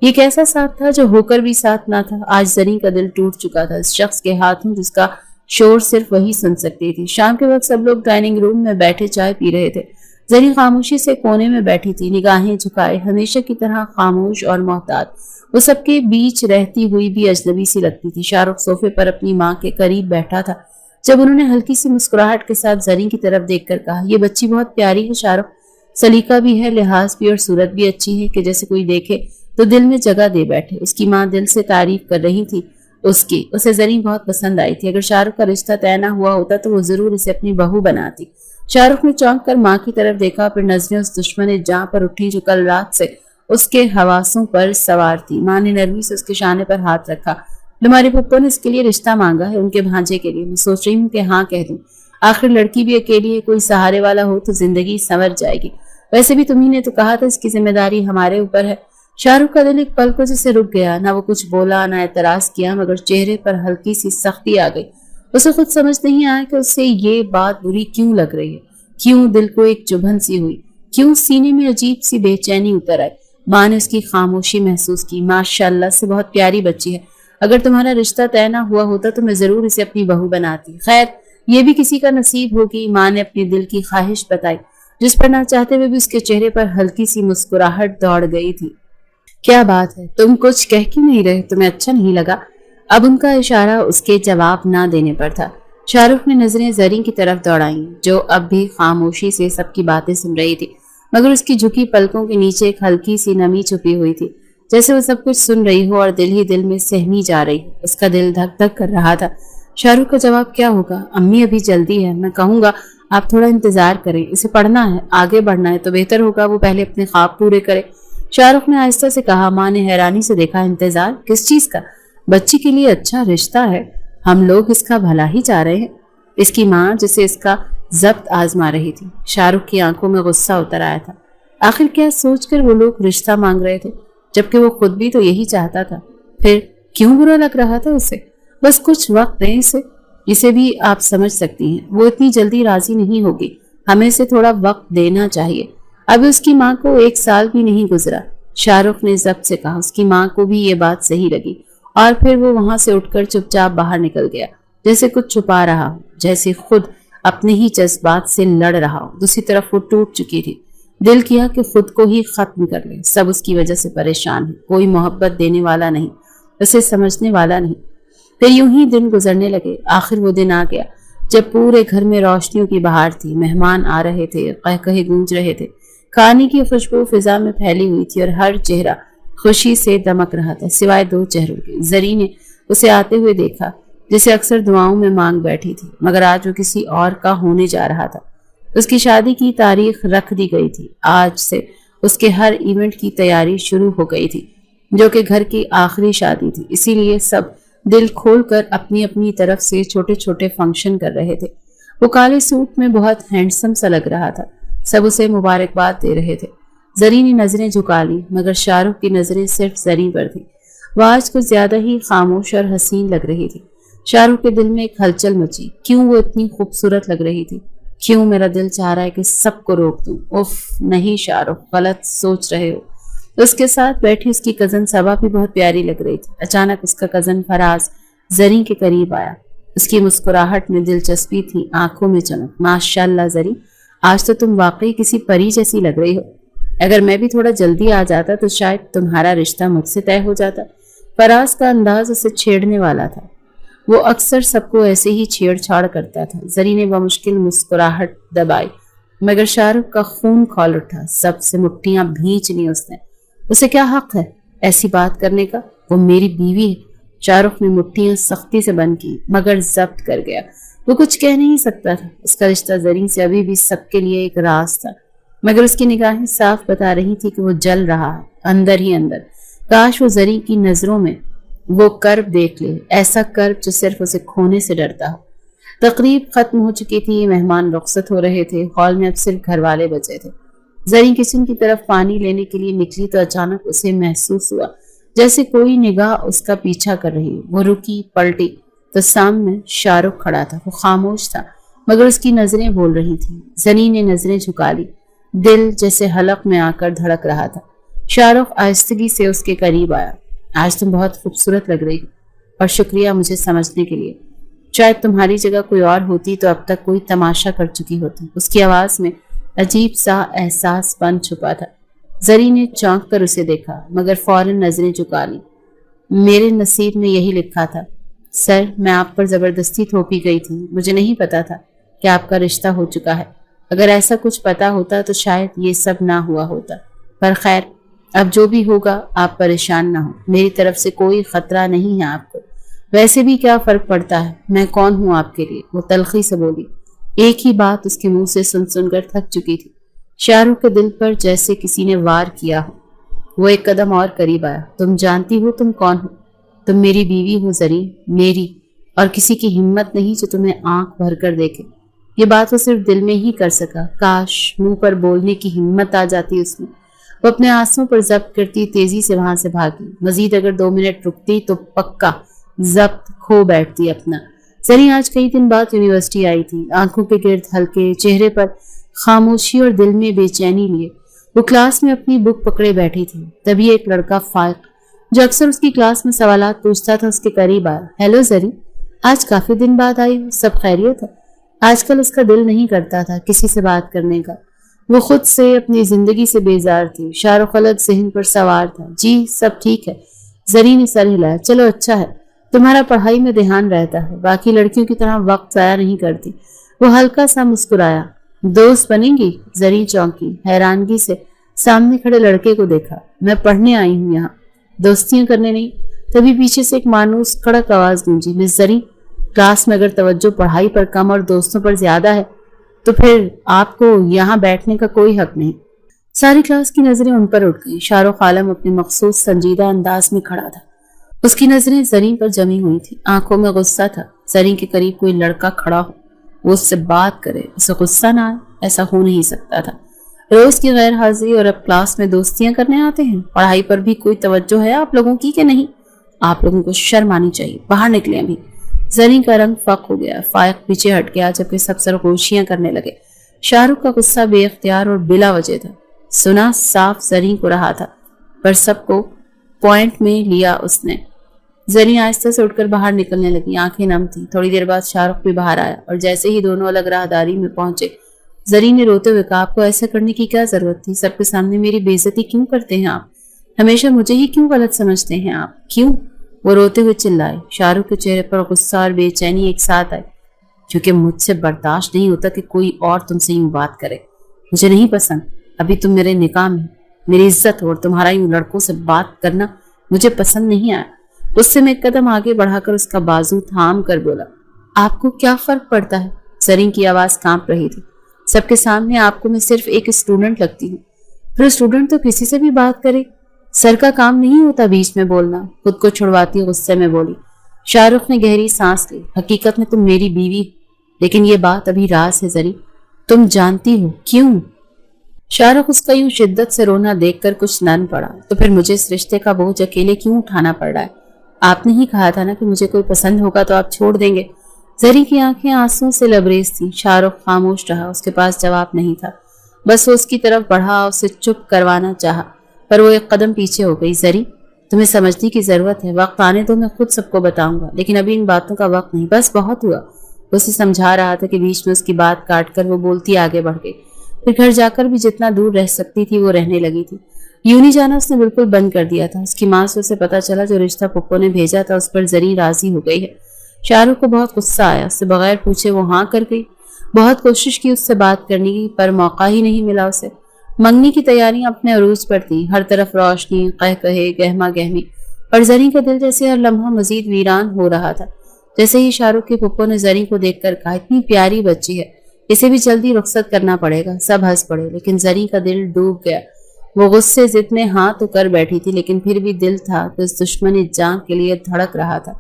ये कैसा साथ था जो होकर भी साथ ना था। आज जरी का दिल टूट चुका था इस शख्स के हाथों जिसका शोर सिर्फ वही सुन सकती थी। शाम के वक्त सब लोग डाइनिंग रूम में बैठे चाय पी रहे थे। जरी खामोशी से कोने में बैठी थी, निगाहें झुकाए, हमेशा की तरह खामोश और मोहतात। वो सबके बीच रहती हुई भी अजनबी सी लगती थी। शाहरुख सोफे पर अपनी माँ के करीब बैठा था जब उन्होंने हल्की सी मुस्कुराहट के साथ जरी की तरफ देखकर कहा, ये बच्ची बहुत प्यारी है शाहरुख। सलीका भी है, लिहाज भी और सूरत भी अच्छी है कि जैसे कोई देखे तो दिल में जगह दे बैठे। उसकी माँ दिल से तारीफ कर रही थी उसकी। उसे जरी बहुत पसंद आई थी। अगर शाहरुख का रिश्ता तय न हुआ होता तो वो जरूर इसे अपनी बहू बनाती। शाहरुख ने चौंक कर माँ की तरफ देखा, फिर नजरें उस दुश्मन जहां पर उठी जो कल रात से उसके हवासों पर सवार थी। माँ ने नरमी से उसके शाने पर हाथ रखा। तुम्हारे पप्पो ने इसके लिए रिश्ता मांगा है, उनके भांजे के लिए। मैं सोच रही हूँ कि हाँ कह दूं। आखिर लड़की भी अकेली है, कोई सहारे वाला हो तो जिंदगी संवर जाएगी। वैसे भी तुम्ही ने तो कहा था इसकी जिम्मेदारी हमारे ऊपर है। शाहरुख का दिल एक पल को जैसे रुक गया। ना वो कुछ बोला, ना एतराज किया, मगर चेहरे पर हल्की सी सख्ती आ गई। उसे खुद समझ नहीं आया कि उससे ये बात बुरी क्यों लग रही है। क्यों दिल को एक चुभन सी हुई, क्यों सीने में अजीब सी बेचैनी उतर आई। माँ ने उसकी खामोशी महसूस की। माशाअल्लाह से बहुत प्यारी बच्ची है। अगर तुम्हारा रिश्ता तय ना हुआ होता तो मैं जरूर इसे अपनी बहू बनाती। खैर, ये भी किसी का नसीब होगी। माँ ने अपनी दिल की ख्वाहिश बताई, जिस पर ना चाहते हुए भी उसके चेहरे पर हल्की सी मुस्कुराहट दौड़ गई थी। क्या बात है, तुम कुछ कह क्यों नहीं रहे? तुम्हें अच्छा नहीं लगा? अब उनका इशारा उसके जवाब ना देने पर था। शाहरुख ने नजरें जरी की तरफ दौड़ाई, जो अब भी खामोशी से सबकी बातें सुन रही थी, मगर उसकी झुकी पलकों के नीचे एक हल्की सी नमी छुपी हुई थी, जैसे वो सब कुछ सुन रही हो और दिल ही दिल में सहमी जा रही हो। उसका दिल धक धक कर रहा था। शाहरुख का जवाब क्या होगा? अम्मी अभी जल्दी है, मैं कहूंगा आप थोड़ा इंतजार करें। इसे पढ़ना है, आगे बढ़ना है, तो बेहतर होगा वो पहले अपने ख्वाब पूरे करे। शाहरुख ने आहिस्ता से कहा। माँ ने हैरानी से देखा। इंतजार किस चीज का? बच्ची के लिए अच्छा रिश्ता है, हम लोग इसका भला ही चाह रहे हैं। इसकी माँ जिसे इसका जब्त आजमा रही थी। शाहरुख की आंखों में गुस्सा उतर आया था। आखिर क्या सोचकर वो लोग रिश्ता मांग रहे थे, जबकि वो खुद भी तो यही चाहता था। फिर क्यों बुरा लग रहा था उसे? बस कुछ वक्त दें इसे भी आप समझ सकती हैं। वो इतनी जल्दी राजी नहीं होगी, हमें इसे थोड़ा वक्त देना चाहिए। अभी उसकी माँ को 1 साल भी नहीं गुजरा। शाहरुख ने जब्त से कहा। उसकी माँ को भी ये बात सही लगी और फिर वो वहां से उठकर चुपचाप बाहर निकल गया, जैसे कुछ छुपा रहा हो, जैसे खुद अपने ही जज्बात से लड़ रहा हो। दूसरी तरफ वो टूट चुकी थी। दिल किया कि खुद को ही खत्म कर ले। सब उसकी वजह से परेशान है, कोई मोहब्बत देने वाला नहीं, उसे समझने वाला नहीं। फिर यूं ही दिन गुजरने लगे। आखिर वो दिन आ गया जब पूरे घर में रोशनियों की बहार थी। मेहमान आ रहे थे, कहकहे गूंज रहे थे, खाने की खुशबू फिजा में फैली हुई थी और हर चेहरा खुशी से दमक रहा था, सिवाय 2 चेहरों के। जरी ने उसे आते हुए देखा, जिसे अक्सर दुआओं में मांग बैठी थी, मगर आज वो किसी और का होने जा रहा था। उसकी शादी की तारीख रख दी गई थी। आज से उसके हर इवेंट की तैयारी शुरू हो गई थी, जो कि घर की आखिरी शादी थी। इसीलिए सब دل کھول کر اپنی اپنی طرف سے چھوٹے چھوٹے فنکشن کر رہے تھے۔ وہ کالے سوٹ میں بہت ہینڈسم سا لگ رہا تھا۔ سب اسے مبارکباد دے رہے تھے۔ زری نے نظریں جھکا لی، مگر شاہ رخ کی نظریں صرف زری پر تھیں۔ وہ آج کچھ زیادہ ہی خاموش اور حسین لگ رہی تھی۔ شاہ رخ کے دل میں ایک ہلچل مچی۔ کیوں وہ اتنی خوبصورت لگ رہی تھی؟ کیوں میرا دل چاہ رہا ہے کہ سب کو روک دوں؟ اف نہیں شاہ رخ، غلط سوچ رہے ہو۔ اس کے ساتھ بیٹھی اس کی کزن صبا بھی بہت پیاری لگ رہی تھی۔ اچانک اس کا کزن فراز زری کے قریب آیا۔ اس کی مسکراہٹ میں دلچسپی تھی، آنکھوں میں چمک۔ ماشاءاللہ زری، آج تو تم واقعی کسی پری جیسی لگ رہی ہو۔ اگر میں بھی تھوڑا جلدی آ جاتا تو شاید تمہارا رشتہ مجھ سے طے ہو جاتا۔ فراز کا انداز اسے چھیڑنے والا تھا۔ وہ اکثر سب کو ایسے ہی چھیڑ چھاڑ کرتا تھا۔ زری نے بمشکل مسکراہٹ دبائی، مگر شاہ رخ کا خون کھول اٹھا۔ سب سے مٹھیاں بھینچ لی اس نے۔ اسے کیا حق ہے ایسی بات کرنے کا؟ وہ میری بیوی ہے۔ شاہ رخ نے مٹھیاں سختی سے بند کی، مگر ضبط کر گیا۔ وہ کچھ کہہ نہیں سکتا تھا۔ اس کا رشتہ زری سے ابھی بھی سب کے لیے ایک راز تھا، مگر اس کی نگاہیں صاف بتا رہی تھی کہ وہ جل رہا ہے اندر ہی اندر۔ کاش وہ زری کی نظروں میں وہ کرب دیکھ لے، ایسا کرب جو صرف اسے کھونے سے ڈرتا ہو۔ تقریب ختم ہو چکی تھی، مہمان رخصت ہو رہے تھے۔ ہال میں اب صرف گھر والے بچے تھے۔ زری کچن کی طرف پانی لینے کے لیے نکلی تو اچانک اسے محسوس ہوا جیسے کوئی نگاہ اس کا پیچھا کر رہی ہو۔ وہ رکی، پلٹی تو سامنے شاہ رخ کھڑا تھا۔ وہ خاموش تھا، مگر اس کی نظریں بول رہی تھیں۔ زری نے نظریں جھکا لی، دل جیسے حلق میں آ کر دھڑک رہا تھا۔ شاہ رخ آہستگی سے اس کے قریب آیا۔ آج تم بہت خوبصورت لگ رہی ہو، اور شکریہ مجھے سمجھنے کے لیے۔ شاید تمہاری جگہ کوئی اور ہوتی تو اب تک کوئی تماشا کر چکی ہوتی۔ اس کی آواز میں عجیب سا احساس پن چھپا تھا۔ زری نے چونک کر اسے دیکھا، مگر فوراً نظریں جھکا لی۔ میرے نصیب میں یہی لکھا تھا سر، میں آپ پر زبردستی تھوپی گئی تھی۔ مجھے نہیں پتا تھا کہ آپ کا رشتہ ہو چکا ہے۔ اگر ایسا کچھ پتا ہوتا تو شاید یہ سب نہ ہوا ہوتا۔ پر خیر، اب جو بھی ہوگا آپ پریشان نہ ہو، میری طرف سے کوئی خطرہ نہیں ہے آپ کو۔ ویسے بھی کیا فرق پڑتا ہے، میں کون ہوں آپ کے لیے؟ وہ تلخی سے بولی۔ ایک ہی بات اس کے منہ سے سن کر تھک چکی تھی۔ شاہ رخ کے دل پر جیسے کسی نے وار کیا ہو۔ وہ ایک قدم اور قریب آیا۔ تم جانتی ہو تم کون ہو؟ تم میری بیوی ہو زری، میری، اور کسی کی ہمت نہیں جو تمہیں آنکھ بھر کر دیکھے۔ یہ بات وہ صرف دل میں ہی کر سکا۔ کاش منہ پر بولنے کی ہمت آ جاتی اس میں۔ وہ اپنے آنسوں پر ضبط کرتی تیزی سے وہاں سے بھاگی۔ مزید اگر 2 منٹ رکتی تو پکا ضبط کھو بیٹھتی اپنا۔ زری آج کئی دن بعد یونیورسٹی آئی تھی، آنکھوں کے گرد ہلکے، چہرے پر خاموشی اور دل میں بے چینی لیے۔ وہ کلاس میں اپنی بک پکڑے بیٹھی تھی۔ تبھی ایک لڑکا فائق جو اکثر اس کی کلاس میں سوالات پوچھتا تھا اس کے قریب آیا۔ ہیلو زری، آج کافی دن بعد آئی ہو، سب خیریت ہے؟ آج کل اس کا دل نہیں کرتا تھا کسی سے بات کرنے کا۔ وہ خود سے، اپنی زندگی سے بیزار تھی۔ شاہ رخ الگ ذہن پر سوار تھا۔ جی سب ٹھیک ہے، زری نے سر ہلایا۔ چلو اچھا ہے، تمہارا پڑھائی میں دھیان رہتا ہے، باقی لڑکیوں کی طرح وقت ضائع نہیں کرتی۔ وہ ہلکا سا مسکرایا۔ دوست بنیں گی؟ زری چونکی، حیرانگی سے سامنے کھڑے لڑکے کو دیکھا۔ میں پڑھنے آئی ہوں یہاں، دوستیاں کرنے نہیں۔ تبھی پیچھے سے ایک مانوس کڑک آواز گونجی۔ مس زری، کلاس میں اگر توجہ پڑھائی پر کم اور دوستوں پر زیادہ ہے تو پھر آپ کو یہاں بیٹھنے کا کوئی حق نہیں۔ ساری کلاس کی نظریں ان پر اٹھ گئیں۔ شاہ رخ عالم اپنے مخصوص سنجیدہ انداز میں کھڑا تھا۔ اس کی نظریں زری پر جمی ہوئی تھی، آنکھوں میں غصہ تھا۔ زری کے قریب کوئی لڑکا کھڑا ہو، وہ اس سے بات کرے، اسے غصہ نہ آئے، ایسا ہو نہیں سکتا تھا۔ روز کی غیر حاضری اور اب کلاس میں دوستیاں کرنے آتے ہیں۔ پڑھائی پر بھی کوئی توجہ ہے آپ لوگوں کی کہ نہیں؟ آپ لوگوں کو شرم آنی چاہیے، باہر نکلیں ابھی۔ زری کا رنگ فق ہو گیا، فائق پیچھے ہٹ گیا جبکہ سب سرگوشیاں کرنے لگے۔ شاہ رخ کا غصہ بے اختیار اور بلا وجہ تھا۔ سنا صاف زری کو رہا تھا، پر سب کو پوائنٹ میں لیا اس نے۔ زری آہستہ سے اٹھ کر باہر نکلنے لگی، آنکھیں نم تھی۔ تھوڑی دیر بعد شاہ رخ بھی باہر آیا اور جیسے ہی دونوں الگ راہداری میں پہنچے، زری نے روتے ہوئے کہا، آپ کو ایسا کرنے کی کیا ضرورت تھی؟ سب کے سامنے میری بے عزتی کیوں کرتے ہیں آپ؟ ہمیشہ مجھے ہی کیوں غلط سمجھتے ہیں آپ؟ کیوں؟ وہ روتے ہوئے چلائے۔ شاہ رخ کے چہرے پر غصہ اور بے چینی ایک ساتھ آئے۔ کیونکہ مجھ سے برداشت نہیں ہوتا کہ کوئی اور تم سے یوں بات کرے۔ مجھے نہیں پسند، ابھی تم میرے نکاح میں، میری عزت اور تمہارا یوں لڑکوں سے بات کرنا مجھے پسند نہیں آیا۔ اس سے میں ایک قدم آگے بڑھا کر اس کا بازو تھام کر بولا، آپ کو کیا فرق پڑتا ہے؟ زری کی آواز کانپ رہی تھی۔ سب کے سامنے آپ کو میں صرف ایک اسٹوڈنٹ لگتی ہوں۔ پھر اسٹوڈنٹ تو کسی سے بھی بات کرے، سر کا کام نہیں ہوتا بیچ میں بولنا۔ خود کو چھڑواتی غصے میں بولی، शाह रुख ने गहरी सांस ली। हकीकत में तुम मेरी बीवी, लेकिन ये बात अभी राज है जरी, तुम जानती हो क्यों? शाहरुख उसका यूं शिद्दत से रोना देखकर कुछ नर्म पड़ा। तो फिर मुझे इस रिश्ते का बोझ अकेले क्यों उठाना पड़ रहा है? आपने ही कहा था ना कि मुझे कोई पसंद होगा तो आप छोड़ देंगे। जरी की आंखें आंसुओं से लबरेज थी। शाहरुख खामोश रहा, उसके पास जवाब नहीं था। बस वो उसकी तरफ बढ़ा, उसे चुप करवाना चाहा, पर वो एक कदम पीछे हो गई। जरी, तुम्हें समझने की जरूरत है, वक्त आने दो, मैं खुद सबको बताऊंगा, लेकिन अभी इन बातों का वक्त नहीं, बस बहुत हुआ। उसे समझा रहा था कि बीच में उसकी बात काटकर वो बोलती आगे बढ़ गई। फिर घर जाकर भी जितना दूर रह सकती थी वो रहने लगी थी। यूं नहीं जाना उसने बिल्कुल बंद कर दिया था। उसकी माँ से उसे पता चला जो रिश्ता पुप्पो ने भेजा था उस पर जरी राजी हो गई है। शाहरुख को बहुत गुस्सा आया, उससे बगैर पूछे वो हाँ कर गई। बहुत कोशिश की उससे बात करने की, पर मौका ही नहीं मिला उसे। मंगनी की तैयारियां अपने अरूज पर थी, हर तरफ रोशनी, कह कहे, गहमा गहमी, और जरी का दिल जैसे हर लम्हा मजीद वीरान हो रहा था। जैसे ही शाहरुख के पुप्पो ने जरी को देखकर कहा, इतनी प्यारी बच्ची है, इसे भी जल्दी रुखसत करना पड़ेगा। सब हंस पड़े, लेकिन जरी का दिल डूब गया। वो गुस्से जिद में हाँ तो कर बैठी थी, लेकिन फिर भी दिल था कि उस दुश्मनी जान के लिए धड़क रहा था।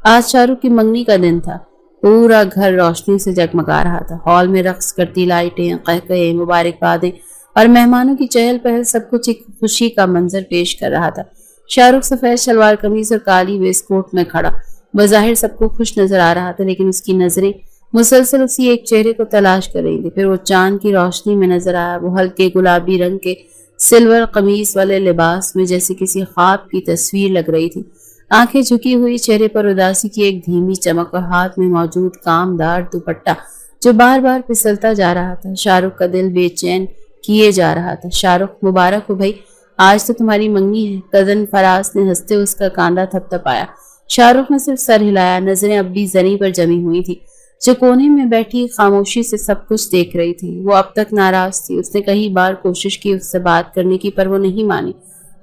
आज शाहरुख की मंगनी का दिन था। पूरा घर रोशनी से जगमगा रहा था। हॉल में रक्स करती लाइटें, कहकहे, मुबारकबादें और मेहमानों की चहल पहल सब कुछ एक खुशी का मंजर पेश कर रहा था। शाहरुख सफेद शलवार कमीज और काली वेस्टकोट में खड़ा बज़ाहिर सबको खुश नजर आ रहा था, लेकिन उसकी नजरें मुसलसल उसी एक चेहरे को तलाश कर रही थी। फिर वो चांद की रोशनी में नजर आया। वो हल्के गुलाबी रंग के सिल्वर कमीज वाले लिबास में जैसे किसी ख्वाब की तस्वीर लग रही थी। आंखें झुकी हुई, चेहरे पर उदासी की एक धीमी चमक और हाथ में मौजूद कामदार दुपट्टा जो बार बार फिसलता जा रहा था। शाहरुख का दिल बेचैन किए जा रहा था। शाहरुख, मुबारक हो भाई, आज तो तुम्हारी मंगनी है। कजन फराज ने हंसते उसका कांधा थपथपाया। शाहरुख ने सिर्फ सर हिलाया। नजरें अब भी जरी पर जमी हुई थी, जो कोने में बैठी खामोशी से सब कुछ देख रही थी। वो अब तक नाराज थी। उसने कई बार कोशिश की उससे बात करने की, पर वो नहीं मानी।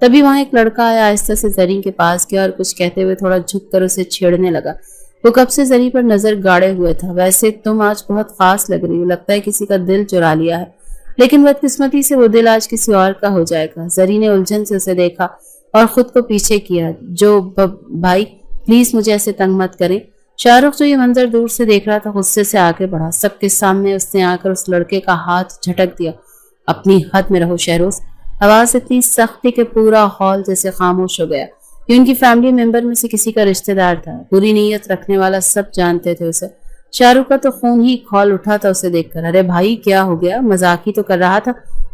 तभी वहां एक लड़का आया, आहिस्ता से जरी के पास गया और कुछ कहते हुए थोड़ा झुककर उसे छेड़ने लगा। वो कब से जरी पर नजर गाड़े हुए था। वैसे तुम आज बहुत खास लग रही हो, लगता है किसी का दिल चुरा लिया है। लेकिन बदकिस्मती से वो दिल आज किसी और का हो जाएगा। जरी ने उलझन से उसे देखा और खुद को पीछे किया। जो भाई प्लीज मुझे ऐसे तंग मत करें। शाहरुख जो ये मंजर दूर से देख रहा था गुस्से से आगे बढ़ा। सबके सामने उसने आकर उस लड़के का हाथ झटक दिया। अपनी हद में रहो शहरोज। आवाज इतनी सख्त थी कि पूरा हॉल जैसे खामोश हो गया। ये उनकी फैमिली मेंबर में से किसी का रिश्तेदार था। बुरी नीयत रखने वाला सब जानते थे उसे। शाहरुख का तो खून ही खौल उठा था उसे देखकर। अरे भाई क्या हो गया, मजाक ही तो कर रहा था,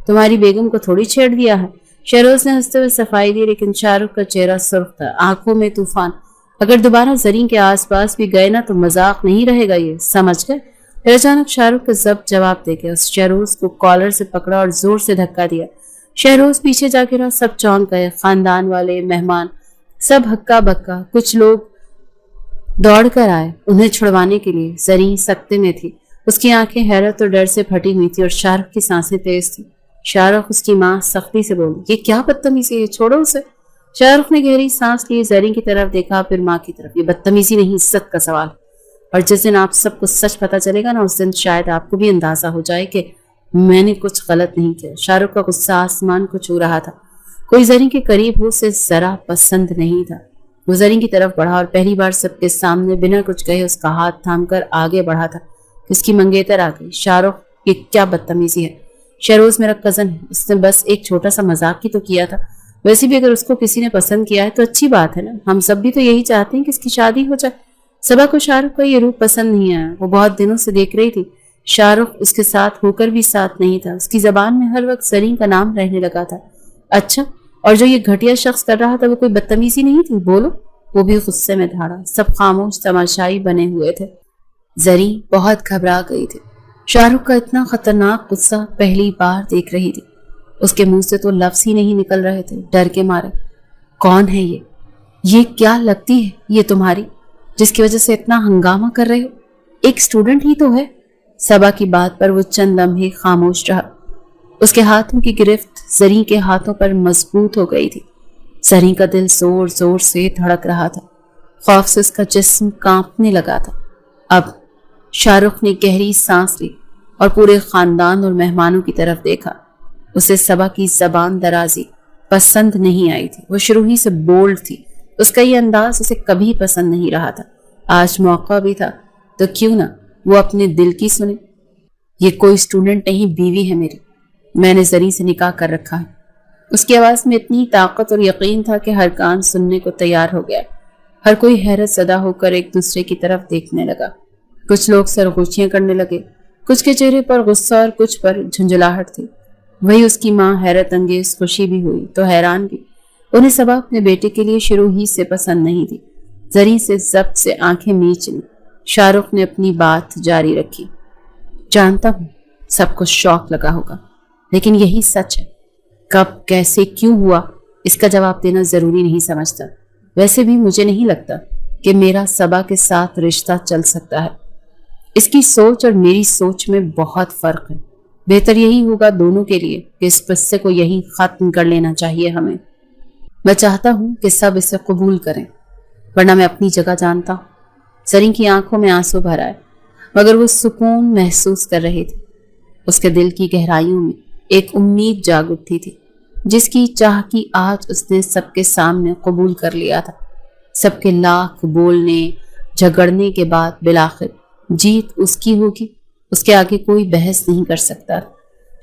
तुम्हारी बेगम को थोड़ी छेड़ दिया है। शहरोज ने हंसते हुए सफाई दी, लेकिन शाहरुख का चेहरा सुर्ख था, आंखों में तूफान। अगर दोबारा जरी के आसपास भी गए ना तो मजाक नहीं रहेगा, ये समझ गए। फिर अचानक शाहरुख का जवाब देके उस शहरोज को कॉलर से पकड़ा और जोर से धक्का दिया। शहरोज पीछे जा गिरा। सब चौंक गए, खानदान वाले, मेहमान, सब हक्का बक्का। कुछ लोग दौड़ कर आए उन्हें छुड़वाने के लिए। जरी सकते में थी, उसकी आंखें हैरत और डर से फटी हुई थी और शाहरुख की सांसें तेज थी। शाहरुख, उसकी माँ सख्ती से बोली, ये क्या बदतमीजी है, छोड़ो उसे। शाहरुख ने गहरी सांस ली, जरी की तरफ देखा, फिर माँ की तरफ। ये बदतमीजी नहीं, इज्जत का सवाल। और जिस दिन आप सबको सच पता चलेगा ना, उस दिन शायद आपको भी अंदाजा हो जाए कि मैंने कुछ गलत नहीं किया। शाहरुख का गुस्सा आसमान को छू रहा था। कोई जरी के करीब हो उसे जरा पसंद नहीं था। वो जरी की तरफ बढ़ा और पहली बार सबके सामने बिना कुछ कहे उसका हाथ थामकर आगे बढ़ा था। उसकी मंगेतर आ गई। शाहरुख, ये क्या बदतमीजी है? शहरोज मेरा कजन है, उसने बस एक छोटा सा मजाक ही तो किया था। वैसे भी अगर उसको किसी ने पसंद किया है तो अच्छी बात है ना। हम सब भी तो यही चाहते हैं कि इसकी शादी हो जाए। सबा को शाहरुख का ये रूप पसंद नहीं आया। वो बहुत दिनों से देख रही थी। शाहरुख उसके साथ होकर भी साथ नहीं था। उसकी जबान में हर वक्त जरी का नाम रहने लगा था। अच्छा, और जो ये घटिया शख्स कर रहा था वो कोई बदतमीजी नहीं थी? बोलो। वो भी गुस्से में धाड़ा। सब खामोश तमाशाई बने हुए थे। जरी बहुत घबरा गई थी। शाहरुख का इतना खतरनाक गुस्सा पहली बार देख रही थी। उसके मुंह से तो लफ्ज ही नहीं निकल रहे थे डर के मारे। कौन है ये? ये क्या लगती है ये तुम्हारी, जिसकी वजह से इतना हंगामा कर रहे हो? एक स्टूडेंट ही तो है। सबा की बात पर वो चंद लम्हे खामोश रहा। उसके हाथों की गिरफ्त जरी के हाथों पर मजबूत हो गई थी। जरी का दिल जोर जोर से धड़क रहा था। खौफ से उसका जिस्म कांपने लगा था। अब शाहरुख ने गहरी सांस ली और पूरे खानदान और मेहमानों की तरफ देखा। उसे सबा की जबान दराजी पसंद नहीं आई थी। वो शुरू ही से बोल्ड थी اس کا یہ انداز اسے کبھی پسند نہیں رہا تھا۔ آج موقع بھی تھا تو کیوں نہ وہ اپنے دل کی سنے۔ یہ کوئی اسٹوڈنٹ نہیں، بیوی ہے میری، میں نے زری سے نکاح کر رکھا ہے۔ اس کی آواز میں اتنی طاقت اور یقین تھا کہ ہر کان سننے کو تیار ہو گیا۔ ہر کوئی حیرت زدہ ہو کر ایک دوسرے کی طرف دیکھنے لگا۔ کچھ لوگ سرگوشیاں کرنے لگے، کچھ کے چہرے پر غصہ اور کچھ پر جھنجھلاہٹ تھی۔ وہی اس کی ماں حیرت انگیز خوشی بھی ہوئی تو حیران بھی۔ انہیں صبا اپنے بیٹے کے لیے شروع ہی سے پسند نہیں تھی۔ زری سے ضبط سے آنکھیں میچ لی۔ شاہ رخ نے اپنی بات جاری رکھی۔ جانتا ہوں سب کو شوق لگا ہوگا، لیکن یہی سچ ہے۔ کب، کیسے، کیوں ہوا، اس کا جواب دینا ضروری نہیں سمجھتا۔ ویسے بھی مجھے نہیں لگتا کہ میرا صبا کے ساتھ رشتہ چل سکتا ہے۔ اس کی سوچ اور میری سوچ میں بہت فرق ہے۔ بہتر یہی ہوگا دونوں کے لیے کہ اس قصے کو یہی ختم کر لینا چاہیے ہمیں۔ میں چاہتا ہوں کہ سب اسے قبول کریں، ورنہ میں اپنی جگہ جانتا ہوں۔ زری کی آنکھوں میں آنسو بھر آئے، مگر وہ سکون محسوس کر رہی تھی۔ اس کے دل کی گہرائیوں میں ایک امید جاگ اٹھی تھی، جس کی چاہ کی آج اس نے سب کے سامنے قبول کر لیا تھا۔ سب کے لاکھ بولنے جھگڑنے کے بعد بالآخر جیت اس کی ہوگی، اس کے آگے کوئی بحث نہیں کر سکتا۔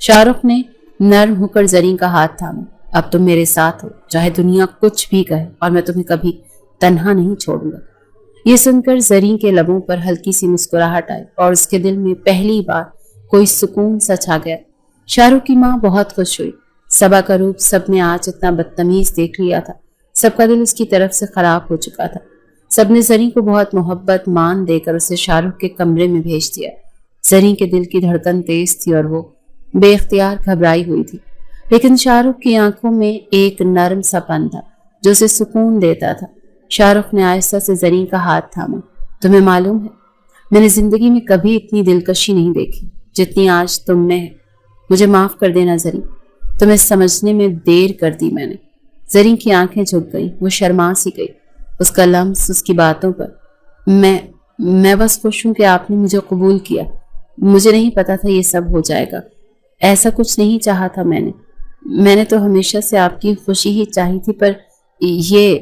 شاہ رخ نے نرم ہو کر زری کا ہاتھ تھاما۔ اب تم میرے ساتھ ہو، چاہے دنیا کچھ بھی کہے، اور میں تمہیں کبھی تنہا نہیں چھوڑوں گا۔ یہ سن کر زری کے لبوں پر ہلکی سی مسکراہٹ آئی اور اس کے دل میں پہلی بار کوئی سکون سا چھا گیا۔ شاہ رخ کی ماں بہت خوش ہوئی۔ صبا کا روپ سب نے آج اتنا بدتمیز دیکھ لیا تھا۔ سب کا دل اس کی طرف سے خراب ہو چکا تھا۔ سب نے زری کو بہت محبت مان دے کر اسے شاہ رخ کے کمرے میں بھیج دیا۔ زری کے دل کی دھڑکن تیز تھی اور وہ بے اختیار گھبرائی ہوئی تھی، لیکن شاہ رخ کی آنکھوں میں ایک نرم سا پن تھا جو اسے سکون دیتا تھا۔ شاہ رخ نے آہستہ سے زری کا ہاتھ تھاما۔ تمہیں معلوم ہے، میں نے زندگی میں کبھی اتنی دلکشی نہیں دیکھی جتنی آج تم میں ہے۔ مجھے معاف کر دینا زری، تمہیں سمجھنے میں دیر کر دی میں نے۔ زری کی آنکھیں جھک گئیں، وہ شرما سی گئی۔ اس کا لمس اس کی باتوں پر۔ میں بس خوش ہوں کہ آپ نے مجھے قبول کیا۔ مجھے نہیں پتا تھا یہ سب ہو جائے گا۔ ایسا کچھ نہیں چاہا تھا میں نے تو ہمیشہ سے آپ کی خوشی ہی چاہی تھی، پر یہ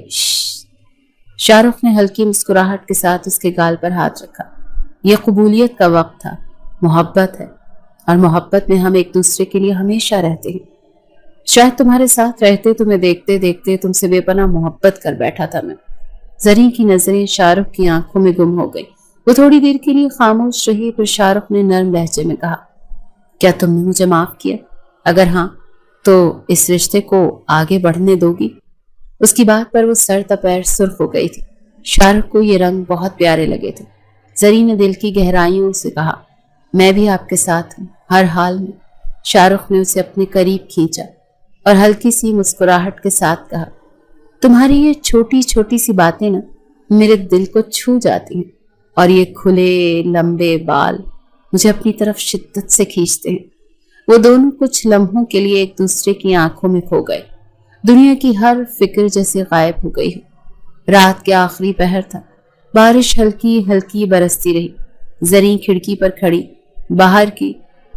شاہ رخ نے ہلکی مسکراہٹ کے ساتھ اس کے گال پر ہاتھ رکھا۔ یہ قبولیت کا وقت تھا، محبت ہے، اور محبت میں ہم ایک دوسرے کے لیے ہمیشہ رہتے ہیں۔ شاید تمہارے ساتھ رہتے تمہیں دیکھتے دیکھتے تم سے بے پناہ محبت کر بیٹھا تھا میں۔ زری کی نظریں شاہ رخ کی آنکھوں میں گم ہو گئی۔ وہ تھوڑی دیر کے لیے خاموش رہی، پھر شاہ رخ نے نرم لہجے میں کہا، کیا تم نے مجھے معاف کیا؟ اگر ہاں تو اس رشتے کو آگے بڑھنے دو گی؟ اس کی بات پر وہ سر تپیر سرخ ہو گئی تھی۔ شاہ رخ کو یہ رنگ بہت پیارے لگے تھے۔ زری نے دل کی گہرائیوں سے کہا، میں بھی آپ کے ساتھ ہوں، ہر حال میں۔ شاہ رخ نے اسے اپنے قریب کھینچا اور ہلکی سی مسکراہٹ کے ساتھ کہا، تمہاری یہ چھوٹی چھوٹی سی باتیں نا میرے دل کو چھو جاتی ہیں، اور یہ کھلے لمبے بال مجھے اپنی طرف شدت سے کھینچتے ہیں۔ وہ دونوں کچھ لمحوں کے لیے ایک دوسرے کی آنکھوں میں کھو گئے۔ دنیا کی ہر فکر جیسے غائب ہو گئی ہو۔ رات کے آخری پہر تھا، بارش ہلکی ہلکی برستی رہی۔ زری کھڑکی پر کھڑی باہر کی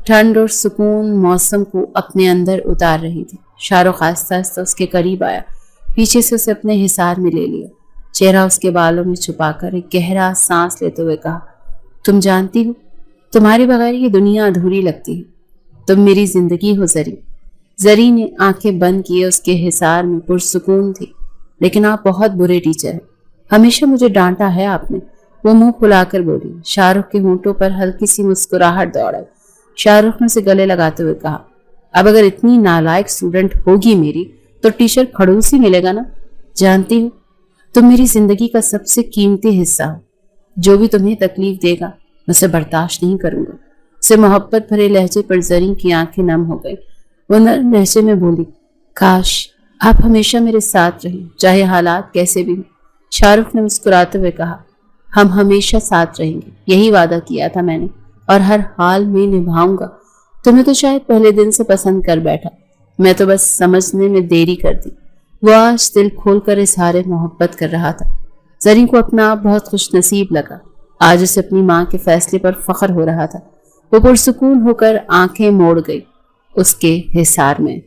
ٹھنڈ اور سکون موسم کو اپنے اندر اتار رہی تھی۔ شاہ رخ آہستہ آہستہ اس کے قریب آیا، پیچھے سے اسے اپنے حصار میں لے لیا، چہرہ اس کے بالوں میں چھپا کر ایک گہرا سانس لیتے ہوئے کہا، تم جانتی ہو تمہارے بغیر یہ دنیا ادھوری لگتی ہے، تم میری زندگی ہو زری۔ زری نے آنکھیں بند کیے، اس کے حصار میں پرسکون تھی۔ لیکن آپ بہت برے ٹیچر ہیں، ہمیشہ مجھے ڈانٹا ہے آپ نے، وہ منہ پھلا کر بولی۔ شاہ رخ کے ہونٹوں پر ہلکی سی مسکراہٹ دوڑ آئی۔ شاہ رخ نے اسے گلے لگاتے ہوئے کہا، اب اگر اتنی نالائق اسٹوڈنٹ ہوگی میری تو ٹیچر کھڑوس ہی ملے گا نا۔ جانتی ہو تم میری زندگی کا سب سے قیمتی حصہ ہو، جو بھی تمہیں تکلیف دے گا میں اسے برداشت نہیں کروں گا۔ اسے محبت بھرے لہجے پر زری کی آنکھیں نم ہو گئی۔ وہ نرم لہجے میں بولی، کاش آپ ہمیشہ میرے ساتھ رہیں، چاہے حالات کیسے بھی ہوں۔ شاہ رخ نے مسکراتے ہوئے کہا، ہم ہمیشہ ساتھ رہیں گے، یہی وعدہ کیا تھا میں نے، اور ہر حال میں نبھاؤں گا۔ تمہیں تو شاید پہلے دن سے پسند کر بیٹھا، میں تو بس سمجھنے میں دیری کر دی۔ وہ آج دل کھول کر اظہار محبت کر رہا تھا۔ زری کو اپنا آپ بہت خوش نصیب لگا۔ آج اسے اپنی ماں کے فیصلے پر فخر ہو رہا تھا۔ وہ پرسکون ہو کر آنکھیں موڑ گئی اس کے حصار میں۔